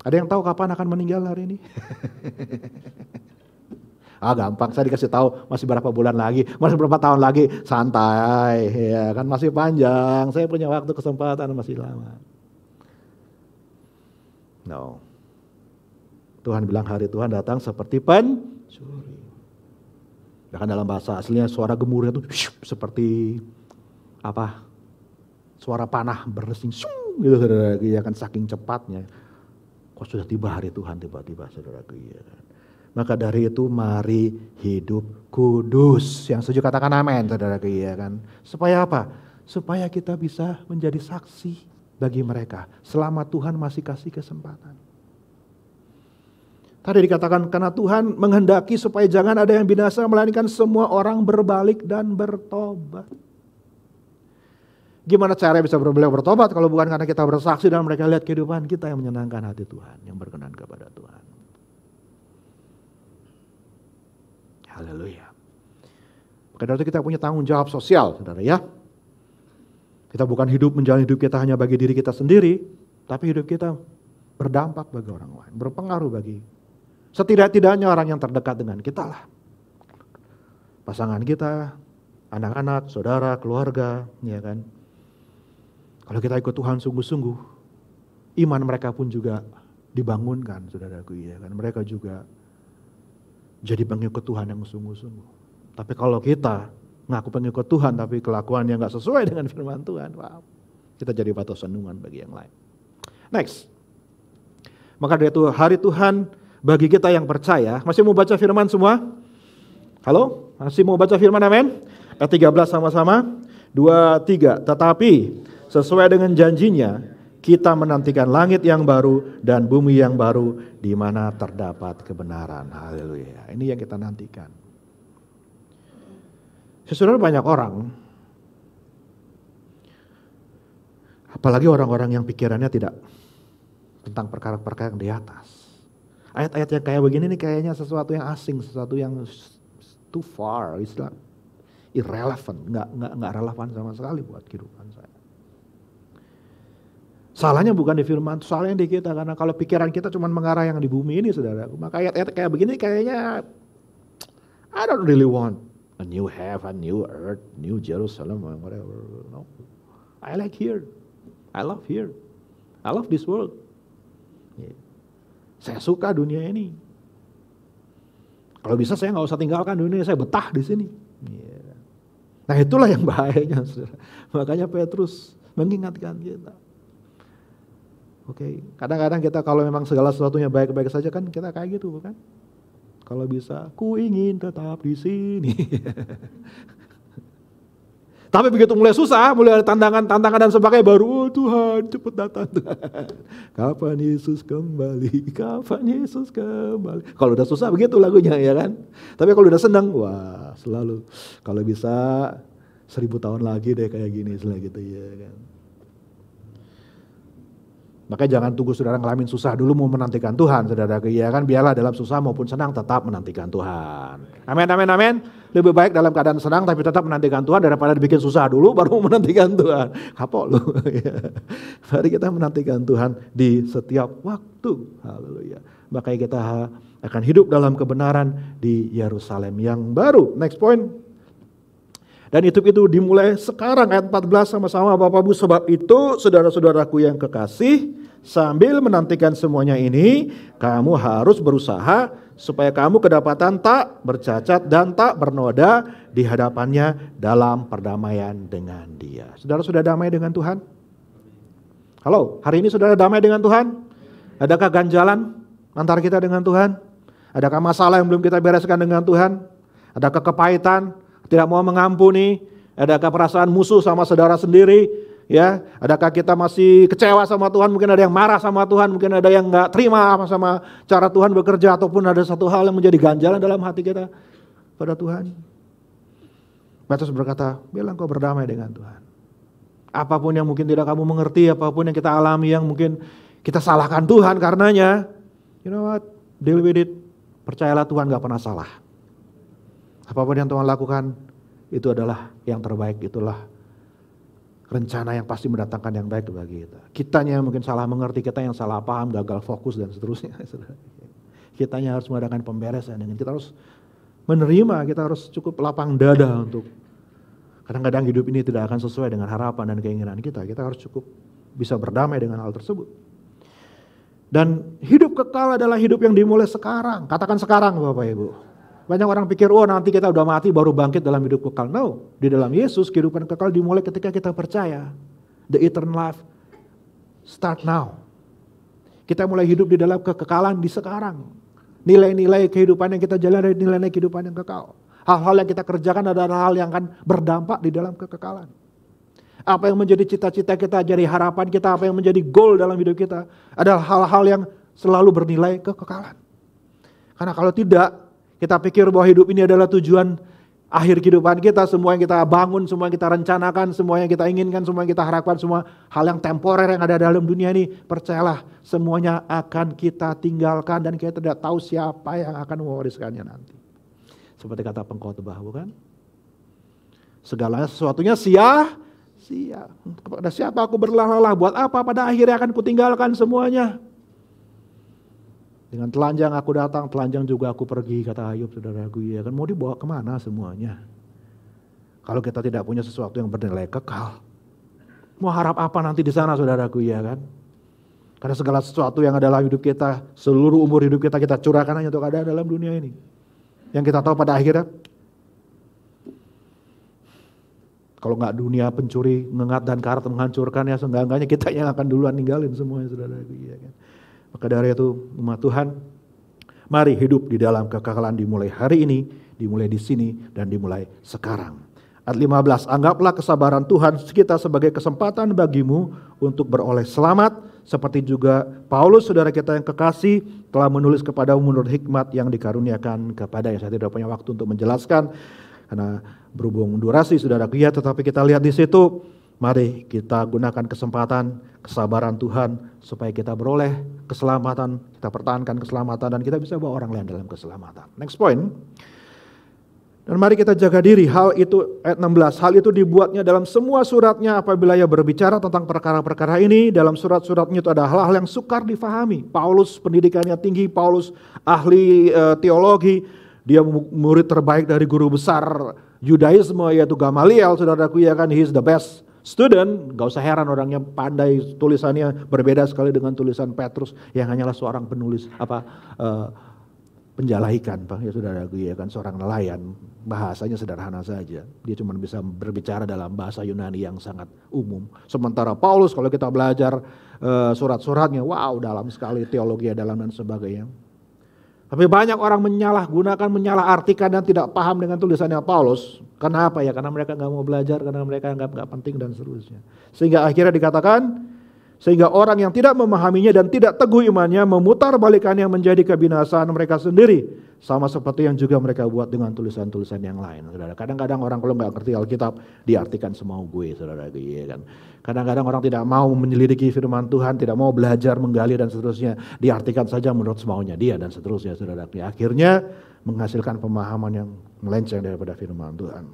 Ada yang tahu kapan akan meninggal hari ini? Gampang, saya dikasih tahu masih berapa bulan lagi, masih berapa tahun lagi, santai, ya kan masih panjang, saya punya waktu kesempatan masih lama. No. Tuhan bilang hari Tuhan datang seperti pencuri. Bahkan dalam bahasa aslinya suara gemuruhnya itu seperti apa? Suara panah berdesing gitu saudara, ya kan saking cepatnya. Kok sudah tiba hari Tuhan tiba-tiba saudara, ya kan. Maka dari itu mari hidup kudus. Yang setuju katakan amin saudara, ya kan. Supaya apa? Supaya kita bisa menjadi saksi bagi mereka selama Tuhan masih kasih kesempatan. Tadi dikatakan karena Tuhan menghendaki supaya jangan ada yang binasa, melainkan semua orang berbalik dan bertobat. Gimana cara bisa berbalik bertobat kalau bukan karena kita bersaksi dan mereka lihat kehidupan kita yang menyenangkan hati Tuhan, yang berkenan kepada Tuhan. Haleluya. Maka dari itu kita punya tanggung jawab sosial, saudara ya. Kita bukan menjalani hidup kita hanya bagi diri kita sendiri, tapi hidup kita berdampak bagi orang lain, berpengaruh bagi setidak-tidaknya orang yang terdekat dengan kita lah. Pasangan kita, anak-anak, saudara, keluarga, ya kan. Kalau kita ikut Tuhan sungguh-sungguh, iman mereka pun juga dibangunkan, saudaraku, ya kan. Mereka juga jadi pengikut Tuhan yang sungguh-sungguh. Tapi kalau kita ngaku pengikut Tuhan, tapi kelakuannya nggak sesuai dengan firman Tuhan, wow, kita jadi batu sandungan bagi yang lain. Next. Maka dari itu hari Tuhan bagi kita yang percaya, masih mau baca firman semua? Halo? Masih mau baca firman, amin? Ayat 13 sama-sama. 2, 3. Tetapi sesuai dengan janjinya, kita menantikan langit yang baru dan bumi yang baru di mana terdapat kebenaran. Haleluya. Ini yang kita nantikan. Saudara, banyak orang, apalagi orang-orang yang pikirannya tidak tentang perkara-perkara yang di atas. Ayat-ayat yang kayak begini nih kayaknya sesuatu yang asing, sesuatu yang too far, Islam irrelevant, nggak relevan sama sekali buat kehidupan saya. Salahnya bukan di firman, salahnya di kita, karena kalau pikiran kita cuma mengarah yang di bumi ini, saudara. Maka ayat-ayat kayak begini kayaknya I don't really want a new heaven, new earth, new Jerusalem, whatever. No, I like here, I love here, I love this world. Yeah. Saya suka dunia ini. Kalau bisa saya nggak usah tinggalkan dunia, saya betah di sini. Yeah. Nah itulah yang bahayanya, saudara. Makanya Petrus mengingatkan kita. Oke, kadang-kadang kita kalau memang segala sesuatunya baik-baik saja kan kita kayak gitu, bukan? Kalau bisa, ku ingin tetap di sini. Tapi begitu mulai susah, mulai ada tantangan dan sebagainya, baru oh Tuhan cepat datang Tuhan. Kapan Yesus kembali, kapan Yesus kembali. Kalau udah susah begitu lagunya, ya kan. Tapi kalau udah senang, wah selalu. Kalau bisa 1000 tahun lagi deh kayak gini, selalu gitu ya kan. Makanya jangan tunggu saudara ngalamin susah dulu mau menantikan Tuhan, saudara. Ya kan, biarlah dalam susah maupun senang tetap menantikan Tuhan. Amin, amin, amin. Lebih baik dalam keadaan senang tapi tetap menantikan Tuhan daripada dibikin susah dulu baru menantikan Tuhan. Kapok lu. Mari kita menantikan Tuhan di setiap waktu. Haleluya. Makanya kita akan hidup dalam kebenaran di Yerusalem yang baru. Next point. Dan itu dimulai sekarang ayat 14 sama-sama Bapak Ibu. Sebab itu saudara-saudaraku yang kekasih, sambil menantikan semuanya ini, kamu harus berusaha supaya kamu kedapatan tak bercacat dan tak bernoda di hadapannya dalam perdamaian dengan Dia. Saudara sudah damai dengan Tuhan? Halo, hari ini saudara damai dengan Tuhan? Adakah ganjalan antara kita dengan Tuhan? Adakah masalah yang belum kita bereskan dengan Tuhan? Adakah kepahitan? Tidak mau mengampuni? Adakah perasaan musuh sama saudara sendiri? Ya, adakah kita masih kecewa sama Tuhan? Mungkin ada yang marah sama Tuhan, mungkin ada yang nggak terima sama cara Tuhan bekerja, ataupun ada satu hal yang menjadi ganjalan dalam hati kita pada Tuhan. Petrus berkata, biarlah engkau berdamai dengan Tuhan. Apapun yang mungkin tidak kamu mengerti, apapun yang kita alami yang mungkin kita salahkan Tuhan karenanya, you know what? Deal with it. Percayalah Tuhan nggak pernah salah. Apapun yang Tuhan lakukan, itu adalah yang terbaik, itulah rencana yang pasti mendatangkan yang baik bagi kita. Kitanya yang mungkin salah mengerti, kita yang salah paham, gagal fokus dan seterusnya. Kitanya harus mengadakan pemberesan, dan kita harus menerima, kita harus cukup lapang dada untuk kadang-kadang hidup ini tidak akan sesuai dengan harapan dan keinginan kita. Kita harus cukup bisa berdamai dengan hal tersebut. Dan hidup kekal adalah hidup yang dimulai sekarang. Katakan sekarang Bapak Ibu. Banyak orang pikir, oh nanti kita udah mati baru bangkit dalam hidup kekal. No, di dalam Yesus kehidupan kekal dimulai ketika kita percaya. The eternal life start now. Kita mulai hidup di dalam kekekalan di sekarang. Nilai-nilai kehidupan yang kita jalani adalah nilai-nilai kehidupan yang kekal. Hal-hal yang kita kerjakan adalah hal yang akan berdampak di dalam kekekalan. Apa yang menjadi cita-cita kita, jadi harapan kita, apa yang menjadi goal dalam hidup kita adalah hal-hal yang selalu bernilai kekekalan. Karena kalau tidak, kita pikir bahwa hidup ini adalah tujuan akhir kehidupan kita, semua yang kita bangun, semua yang kita rencanakan, semua yang kita inginkan, semua yang kita harapkan, semua hal yang temporer yang ada dalam dunia ini, percayalah semuanya akan kita tinggalkan dan kita tidak tahu siapa yang akan mewariskannya nanti. Seperti kata pengkhotbah, bukan? Segalanya sesuatunya sia-sia. Kepada siapa aku berlalah, buat apa pada akhirnya akan kutinggalkan semuanya. Dengan telanjang aku datang, telanjang juga aku pergi, kata Ayub, saudaraku, ya kan, mau dibawa kemana semuanya? Kalau kita tidak punya sesuatu yang bernilai kekal, mau harap apa nanti di sana, saudaraku, ya kan? Karena segala sesuatu yang adalah hidup kita, seluruh umur hidup kita curahkan hanya untuk ada dalam dunia ini. Yang kita tahu pada akhirnya, kalau nggak dunia pencuri, ngengat dan karat menghancurkan, ya seenggak-enggaknya kita yang akan duluan ninggalin semuanya, saudaraku, ya kan? Maka dari itu umat Tuhan, mari hidup di dalam kekekalan dimulai hari ini, dimulai di sini, dan dimulai sekarang. Ayat 15, anggaplah kesabaran Tuhan kita sebagai kesempatan bagimu untuk beroleh selamat, seperti juga Paulus saudara kita yang kekasih telah menulis kepadamu menurut hikmat yang dikaruniakan kepadanya. Saya tidak punya waktu untuk menjelaskan karena berhubung durasi saudaraku ya, tetapi kita lihat di situ. Mari kita gunakan kesempatan, kesabaran Tuhan supaya kita beroleh keselamatan, kita pertahankan keselamatan dan kita bisa bawa orang lain dalam keselamatan. Next point. Dan mari kita jaga diri, hal itu ayat 16, hal itu dibuatnya dalam semua suratnya apabila ia berbicara tentang perkara-perkara ini, dalam surat-suratnya itu ada hal-hal yang sukar difahami. Paulus pendidikannya tinggi, Paulus ahli teologi, dia murid terbaik dari guru besar Yudaisme yaitu Gamaliel, saudaraku ya kan, he is the best student, gak usah heran orangnya pandai, tulisannya berbeda sekali dengan tulisan Petrus yang hanyalah seorang penulis penjala ikan, Pak, ya saudaraku ya kan, seorang nelayan, bahasanya sederhana saja, dia cuma bisa berbicara dalam bahasa Yunani yang sangat umum. Sementara Paulus kalau kita belajar surat-suratnya, wow dalam sekali teologi dalam dan sebagainya. Tapi banyak orang menyalahartikan dan tidak paham dengan tulisannya Paulus. Kenapa ya? Karena mereka nggak mau belajar, karena mereka nggak penting dan seterusnya. Sehingga akhirnya dikatakan, sehingga orang yang tidak memahaminya dan tidak teguh imannya memutar balikannya menjadi kebinasaan mereka sendiri. Sama seperti yang juga mereka buat dengan tulisan-tulisan yang lain. Saudara. Kadang-kadang orang kalau nggak ngerti Alkitab diartikan semau gue, saudara, ya kan. Kadang-kadang orang tidak mau menyelidiki firman Tuhan, tidak mau belajar, menggali dan seterusnya, diartikan saja menurut semaunya dia dan seterusnya, saudara. Akhirnya menghasilkan pemahaman yang melenceng daripada firman Tuhan.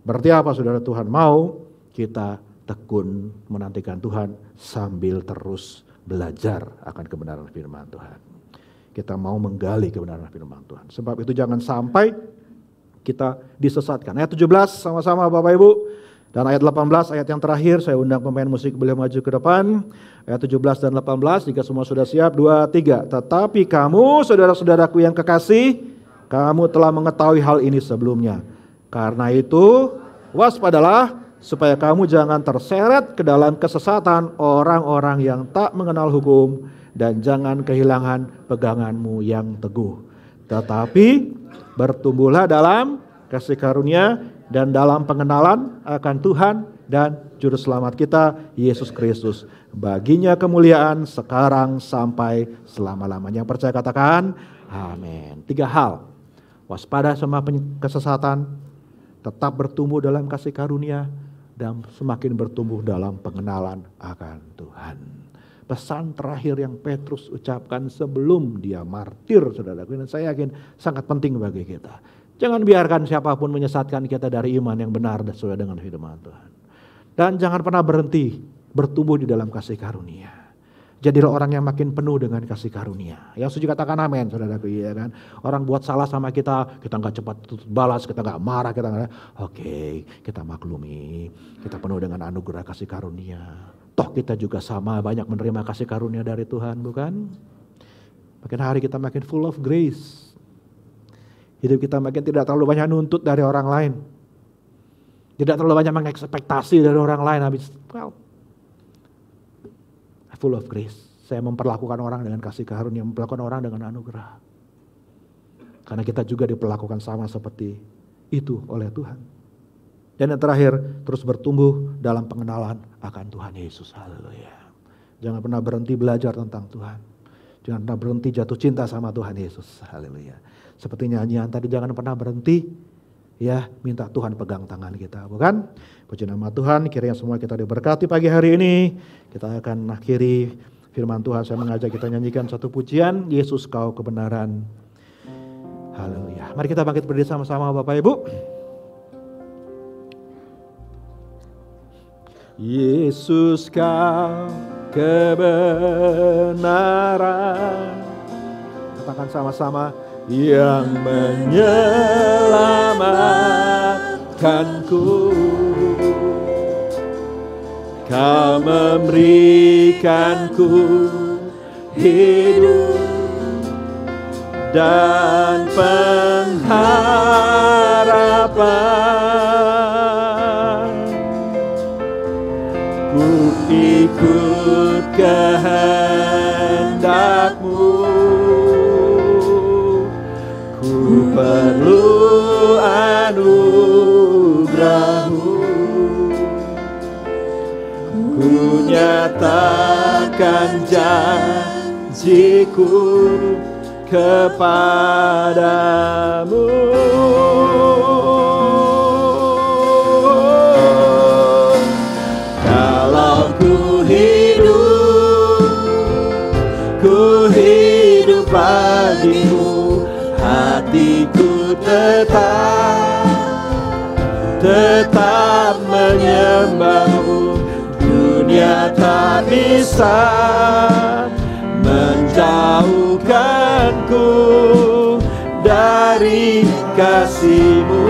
Berarti apa, saudara? Tuhan mau kita tekun menantikan Tuhan sambil terus belajar akan kebenaran firman Tuhan. Kita mau menggali kebenaran firman Tuhan. Sebab itu jangan sampai kita disesatkan. Ayat 17 sama-sama Bapak Ibu. Dan ayat 18, ayat yang terakhir, saya undang pemain musik boleh maju ke depan. Ayat 17 dan 18, jika semua sudah siap, 2, 3. Tetapi kamu, saudara-saudaraku yang kekasih, kamu telah mengetahui hal ini sebelumnya. Karena itu, waspadalah, supaya kamu jangan terseret ke dalam kesesatan orang-orang yang tak mengenal hukum, dan jangan kehilangan peganganmu yang teguh. Tetapi bertumbuhlah dalam kasih karunia dan dalam pengenalan akan Tuhan dan Juru Selamat kita, Yesus Kristus. Baginya kemuliaan sekarang sampai selama-lamanya. Yang percaya katakan, amin. 3 hal, waspada sama kesesatan, tetap bertumbuh dalam kasih karunia, dan semakin bertumbuh dalam pengenalan akan Tuhan. Pesan terakhir yang Petrus ucapkan sebelum dia martir, saudaraku, dan saya yakin sangat penting bagi kita. Jangan biarkan siapapun menyesatkan kita dari iman yang benar dan sesuai dengan firman Tuhan. Dan jangan pernah berhenti bertumbuh di dalam kasih karunia. Jadilah orang yang makin penuh dengan kasih karunia. Yang setuju katakan amin, saudaraku, ya kan. Orang buat salah sama kita nggak cepat balas, kita nggak marah, kita nggak, oke, kita maklumi, kita penuh dengan anugerah kasih karunia. Toh kita juga sama banyak menerima kasih karunia dari Tuhan, bukan? Makin hari kita makin full of grace. Hidup kita makin tidak terlalu banyak nuntut dari orang lain. Tidak terlalu banyak mengekspektasi dari orang lain. Habis, full of grace. Saya memperlakukan orang dengan kasih karunia, memperlakukan orang dengan anugerah. Karena kita juga diperlakukan sama seperti itu oleh Tuhan. Dan yang terakhir, terus bertumbuh dalam pengenalan akan Tuhan Yesus. Haleluya. Jangan pernah berhenti belajar tentang Tuhan. Jangan pernah berhenti jatuh cinta sama Tuhan Yesus. Haleluya. Seperti nyanyian tadi, jangan pernah berhenti ya minta Tuhan pegang tangan kita, bukan? Puji nama Tuhan, kiranya semua kita diberkati pagi hari ini. Kita akan akhiri firman Tuhan. Saya mengajak kita nyanyikan satu pujian, Yesus Kau Kebenaran. Haleluya. Mari kita bangkit berdiri sama-sama Bapak Ibu. Yesus Kau kebenaran. Katakan sama-sama. Yang menyelamatkanku, Kau memberikanku hidup dan pengharapan. Ku ikut kehendak-Mu, ku perlu anugerah-Mu. Ku nyatakan janjiku kepadamu. Kalau ku hidup bagimu, hatiku tetap menyembah-Mu. Dunia tak bisa menjauhkanku dari kasih-Mu.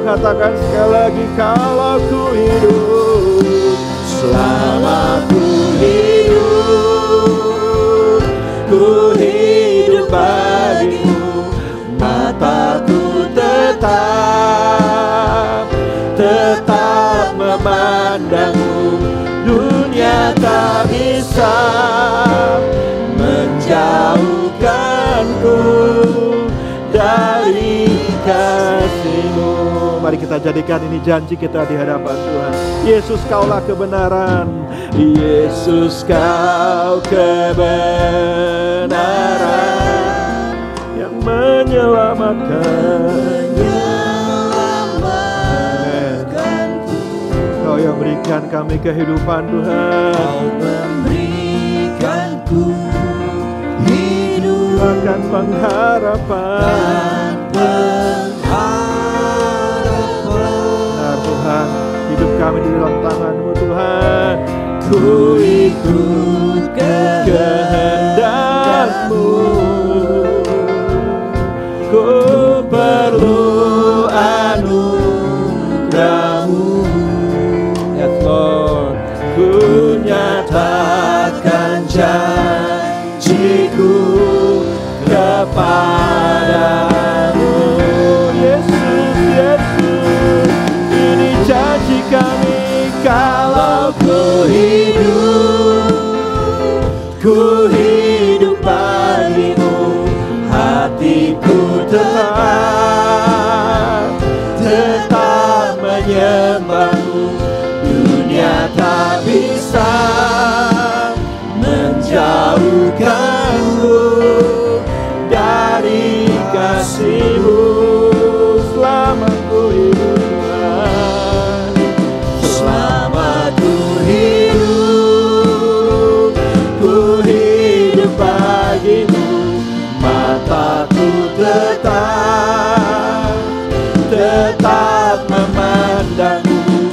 Katakan sekali lagi, kalau ku hidup, selama ku hidup bagimu, mataku tetap memandang-Mu. Dunia tak bisa menjauhkanku dari kasih-Mu. Mari kita jadikan ini janji kita di hadapan Tuhan. Yesus Kaulah kebenaran. Yesus Kau kebenaran yang menyelamatkan. Kau yang berikan kami kehidupan, Tuhan. Kau memberikanku hidup akan pengharapan. Benar Tuhan, hidup kami di dalam tangan-Mu Tuhan. Ku ikut kehendak-Mu, ku perlu anugerah-Mu. Yes Lord, ku nyatakan janjiku kepadamu. Yesus, Yesus, ini janji kami. Kalau ku hidup bagimu, hatiku tetap menyembah-Mu. Dunia tak bisa menjauhkanku dari kasih-Mu. Selama ku hidup, selama ku hidup bagimu, mataku tetap memandang-Mu.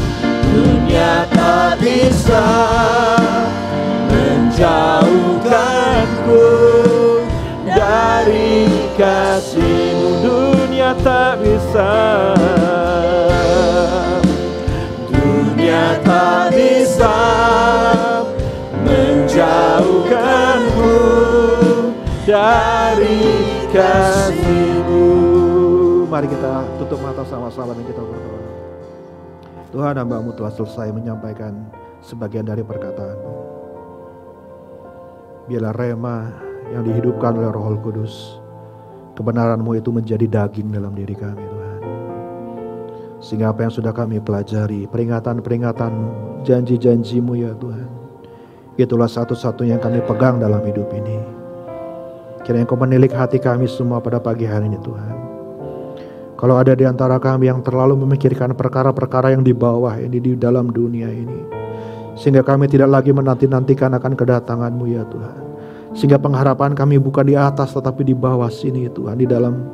Dunia tak bisa menjauh dari kasih-Mu. Mari kita tutup mata sama-sama dan kita berdoa. Tuhan, hamba-Mu telah selesai menyampaikan sebagian dari perkataan-Mu. Biarlah rema yang dihidupkan oleh Roh Kudus, kebenaran-Mu itu menjadi daging dalam diri kami, Tuhan. Sehingga apa yang sudah kami pelajari, peringatan-peringatan-Mu, janji-janji-Mu ya Tuhan, itulah satu-satunya yang kami pegang dalam hidup ini. Kiranya Engkau menilik hati kami semua pada pagi hari ini, Tuhan. Kalau ada di antara kami yang terlalu memikirkan perkara-perkara yang di bawah ini, di dalam dunia ini, sehingga kami tidak lagi menanti-nantikan akan kedatangan-Mu ya Tuhan. Sehingga pengharapan kami bukan di atas tetapi di bawah sini Tuhan, di dalam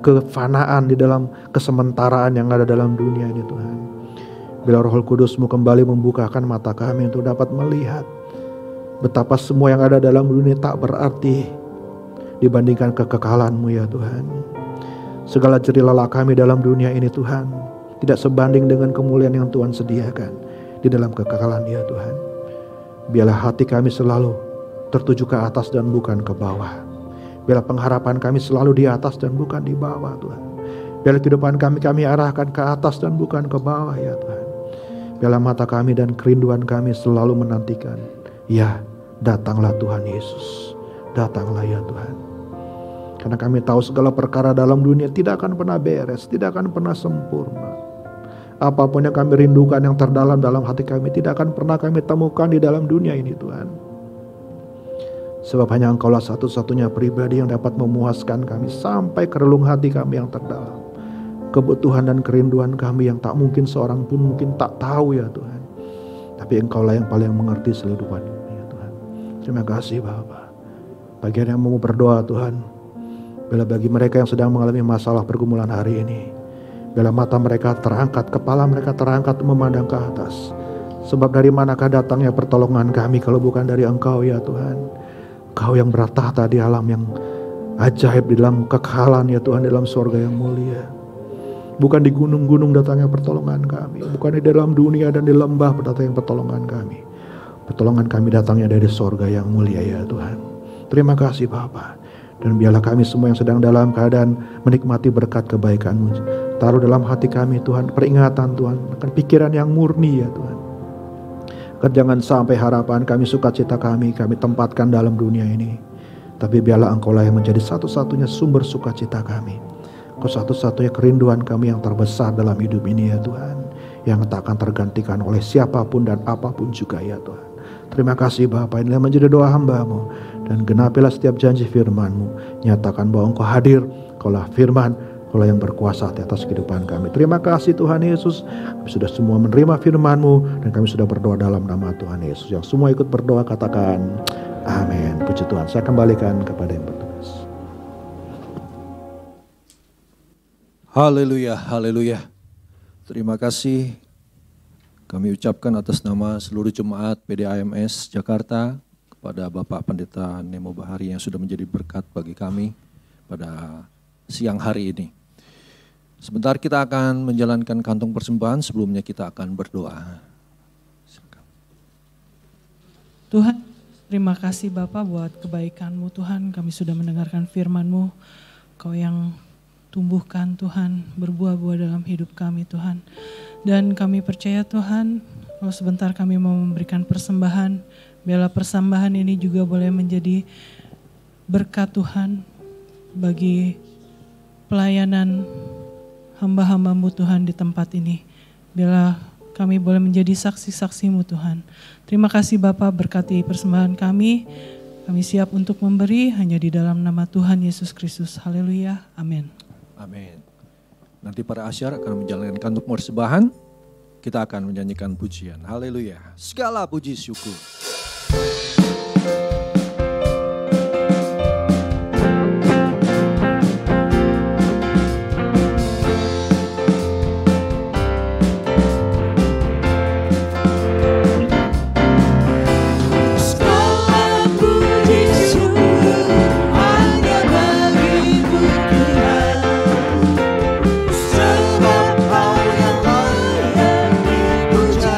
kefanaan, di dalam kesementaraan yang ada dalam dunia ini Tuhan. Bila Roh Kudus-Mu kembali membukakan mata kami untuk dapat melihat betapa semua yang ada dalam dunia tak berarti dibandingkan kekekalan-Mu ya Tuhan. Segala jerih lelah kami dalam dunia ini Tuhan tidak sebanding dengan kemuliaan yang Tuhan sediakan di dalam kekekalan ya Tuhan. Biarlah hati kami selalu tertuju ke atas dan bukan ke bawah. Biarlah pengharapan kami selalu di atas dan bukan di bawah Tuhan. Biarlah kehidupan kami arahkan ke atas dan bukan ke bawah ya Tuhan. Biarlah mata kami dan kerinduan kami selalu menantikan, ya datanglah Tuhan Yesus, datanglah ya Tuhan. Karena kami tahu segala perkara dalam dunia tidak akan pernah beres, tidak akan pernah sempurna. Apapun yang kami rindukan yang terdalam dalam hati kami tidak akan pernah kami temukan di dalam dunia ini Tuhan. Sebab hanya Engkaulah satu-satunya pribadi yang dapat memuaskan kami sampai ke relung hati kami yang terdalam. Kebutuhan dan kerinduan kami yang tak mungkin seorang pun mungkin tak tahu ya Tuhan. Tapi Engkaulah yang paling mengerti seluruh ini ya Tuhan. Terima kasih Bapa. Bagian yang mau berdoa Tuhan, bila bagi mereka yang sedang mengalami masalah pergumulan hari ini, bila mata mereka terangkat, kepala mereka terangkat memandang ke atas. Sebab dari manakah datangnya pertolongan kami kalau bukan dari Engkau ya Tuhan. Engkau yang bertahta di alam yang ajaib, di dalam kekekalan ya Tuhan, dalam surga yang mulia. Bukan di gunung-gunung datangnya pertolongan kami, bukan di dalam dunia dan di lembah datangnya pertolongan kami. Pertolongan kami datangnya dari surga yang mulia ya Tuhan. Terima kasih Bapa. Dan biarlah kami semua yang sedang dalam keadaan menikmati berkat kebaikan-Mu, taruh dalam hati kami Tuhan peringatan Tuhan akan pikiran yang murni ya Tuhan. Jangan sampai harapan kami, sukacita kami tempatkan dalam dunia ini. Tapi biarlah Engkaulah yang menjadi satu-satunya sumber sukacita kami. Engkau satu-satunya kerinduan kami yang terbesar dalam hidup ini ya Tuhan, yang tak akan tergantikan oleh siapapun dan apapun juga ya Tuhan. Terima kasih Bapa, inilah menjadi doa hamba-Mu. Dan genapilah setiap janji firman-Mu. Nyatakan bahwa Engkau hadir, Engkaulah firman, Engkaulah yang berkuasa di atas kehidupan kami. Terima kasih Tuhan Yesus. Kami sudah semua menerima firman-Mu dan kami sudah berdoa dalam nama Tuhan Yesus. Yang semua ikut berdoa katakan amin. Puji Tuhan. Saya kembalikan kepada yang bertugas. Haleluya, haleluya. Terima kasih kami ucapkan atas nama seluruh jemaat PDAMS Jakarta, kepada Bapak Pendeta Nemo Bahari yang sudah menjadi berkat bagi kami pada siang hari ini. Sebentar kita akan menjalankan kantong persembahan, sebelumnya kita akan berdoa. Silakan. Tuhan, terima kasih Bapak buat kebaikan-Mu Tuhan, kami sudah mendengarkan firman-Mu, Kau yang tumbuhkan Tuhan, berbuah-buah dalam hidup kami Tuhan. Dan kami percaya Tuhan, kalau sebentar kami mau memberikan persembahan, biarlah persembahan ini juga boleh menjadi berkat Tuhan bagi pelayanan hamba-hamba-Mu Tuhan di tempat ini. Biarlah kami boleh menjadi saksi-saksi-Mu Tuhan. Terima kasih Bapa, berkati persembahan kami. Kami siap untuk memberi hanya di dalam nama Tuhan Yesus Kristus. Haleluya, amin. Amin. Nanti para asyar akan menjalankan kantong persembahan. Kita akan menyanyikan pujian. Haleluya. Segala puji syukur. Sebab Kau yang layak dipuja.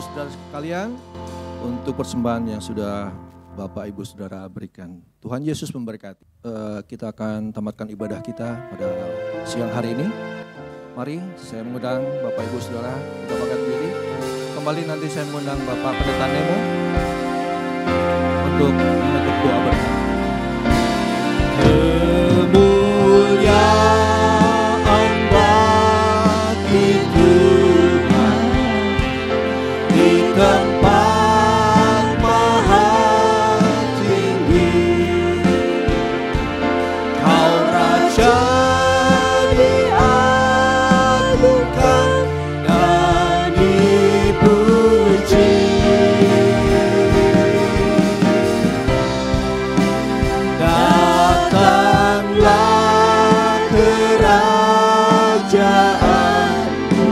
saudara sekalian, untuk persembahan yang sudah Bapak Ibu Saudara berikan. Tuhan Yesus memberkati. Kita akan tamatkan ibadah kita pada siang hari ini. Mari saya mengundang Bapak Ibu Saudara kita bangkit berdiri. Kembali nanti saya mengundang Bapak Pendeta Nemo untuk menutup doa bersama. Kemuliaan bagi Tuhan di tempat maha tinggi. Kau Raja diagungkan dan dipuji. Datanglah kerajaanmu,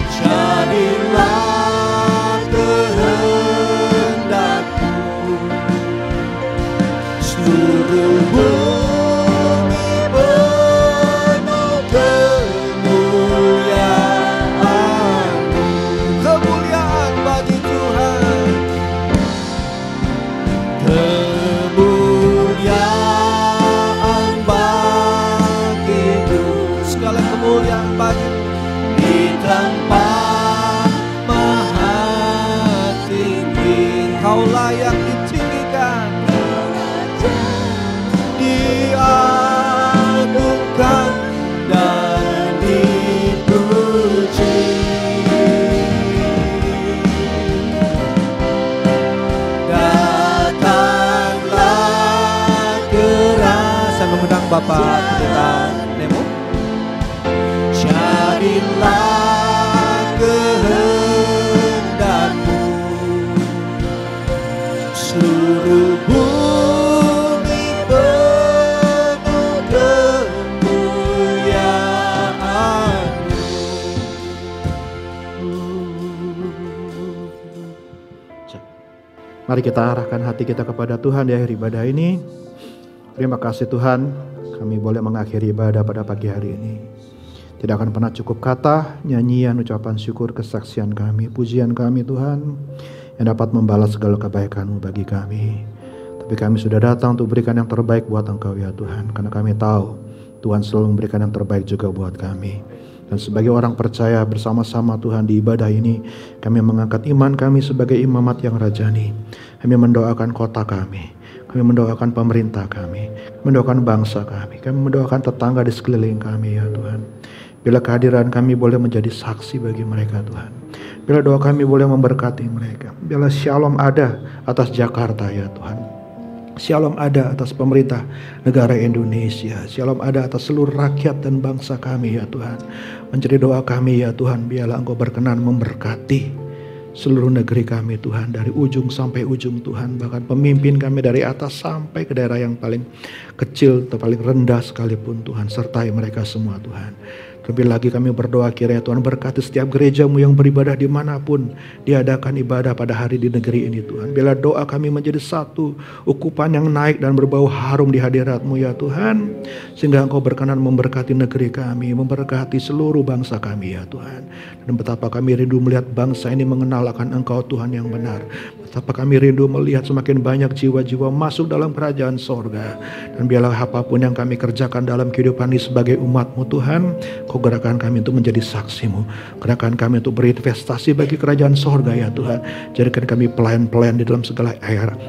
jadilah kehendakmu. Seluruh bumi penuh kemuliaan-Mu. Kemuliaan bagi Tuhan. Kemuliaan bagi Tuhan. Segala kemuliaan bagi di tempat maha tinggi. Kau layak ditinggikan, diagungkan dan dipuji. Datanglah keras. Saya mengundang Bapak Pendeta Nemo. Jadilah kehendakmu. Seluruh bumi penuh kemuliaan-Mu. Mari kita arahkan hati kita kepada Tuhan di akhir ibadah ini. Terima kasih Tuhan, kami boleh mengakhiri ibadah pada pagi hari ini. Tidak akan pernah cukup kata, nyanyian, ucapan syukur, kesaksian kami, pujian kami Tuhan, yang dapat membalas segala kebaikan-Mu bagi kami. Tapi kami sudah datang untuk berikan yang terbaik buat Engkau ya Tuhan, karena kami tahu Tuhan selalu memberikan yang terbaik juga buat kami. Dan sebagai orang percaya bersama-sama Tuhan di ibadah ini, kami mengangkat iman kami sebagai imamat yang rajani. Kami mendoakan kota kami, kami mendoakan pemerintah kami mendoakan bangsa kami mendoakan tetangga di sekeliling kami ya Tuhan. Bila kehadiran kami boleh menjadi saksi bagi mereka Tuhan. Bila doa kami boleh memberkati mereka. Bila shalom ada atas Jakarta ya Tuhan. Shalom ada atas pemerintah negara Indonesia. Shalom ada atas seluruh rakyat dan bangsa kami ya Tuhan. Menjadi doa kami ya Tuhan, biarlah Engkau berkenan memberkati seluruh negeri kami Tuhan, dari ujung sampai ujung Tuhan. Bahkan pemimpin kami dari atas sampai ke daerah yang paling kecil atau paling rendah sekalipun Tuhan. Sertai mereka semua Tuhan. Lebih lagi kami berdoa kiranya Tuhan berkati setiap gereja-Mu yang beribadah dimanapun diadakan ibadah pada hari di negeri ini Tuhan. Bila doa kami menjadi satu ukupan yang naik dan berbau harum di hadirat-Mu ya Tuhan. Sehingga Engkau berkenan memberkati negeri kami, memberkati seluruh bangsa kami ya Tuhan. Dan betapa kami rindu melihat bangsa ini mengenal akan Engkau Tuhan yang benar. Betapa kami rindu melihat semakin banyak jiwa-jiwa masuk dalam kerajaan sorga. Dan biarlah apapun yang kami kerjakan dalam kehidupan ini sebagai umat-Mu Tuhan, Kau gerakan kami untuk menjadi saksi-Mu. Gerakan kami untuk berinvestasi bagi kerajaan sorga ya Tuhan. Jadikan kami pelayan-pelayan di dalam segala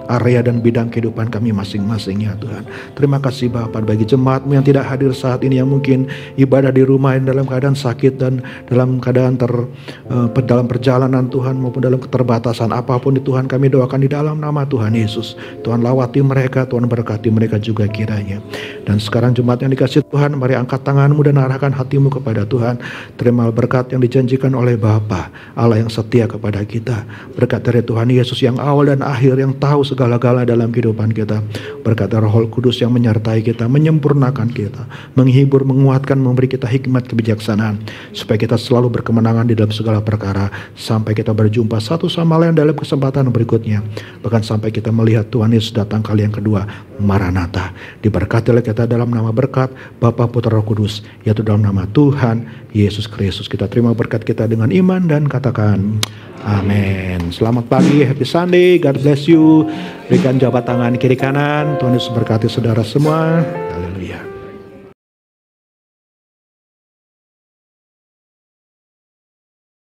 area dan bidang kehidupan kami masing-masing ya Tuhan. Terima kasih Bapa bagi jemaat-Mu yang tidak hadir saat ini, yang mungkin ibadah di rumah dalam keadaan sakit dan dalam keadaan dalam perjalanan Tuhan, maupun dalam keterbatasan apapun di Tuhan, kami doakan di dalam nama Tuhan Yesus. Tuhan lawati mereka, Tuhan berkati mereka juga kiranya. Dan sekarang jemaat yang dikasih Tuhan, mari angkat tanganmu dan arahkan hatimu kepada Tuhan. Terima berkat yang dijanjikan oleh Bapa Allah yang setia kepada kita. Berkat dari Tuhan Yesus yang awal dan akhir, yang tahu segala-gala dalam kehidupan kita. Berkat dari Roh Kudus yang menyertai kita, menyempurnakan kita, menghibur, menguatkan, memberi kita hikmat kebijaksanaan, supaya kita selalu berkemenangan di dalam segala perkara, sampai kita berjumpa satu sama lain dalam kesempatan berikutnya. bahkan sampai kita melihat Tuhan Yesus datang kali yang kedua, Maranatha. Diberkati oleh kita dalam nama berkat Bapa, Putra, Roh Kudus, yaitu dalam nama Tuhan Yesus Kristus. Kita terima berkat kita dengan iman dan katakan amin. Selamat pagi, happy Sunday, God bless you. Berikan jabat tangan kiri kanan, Tuhan Yesus berkati saudara semua.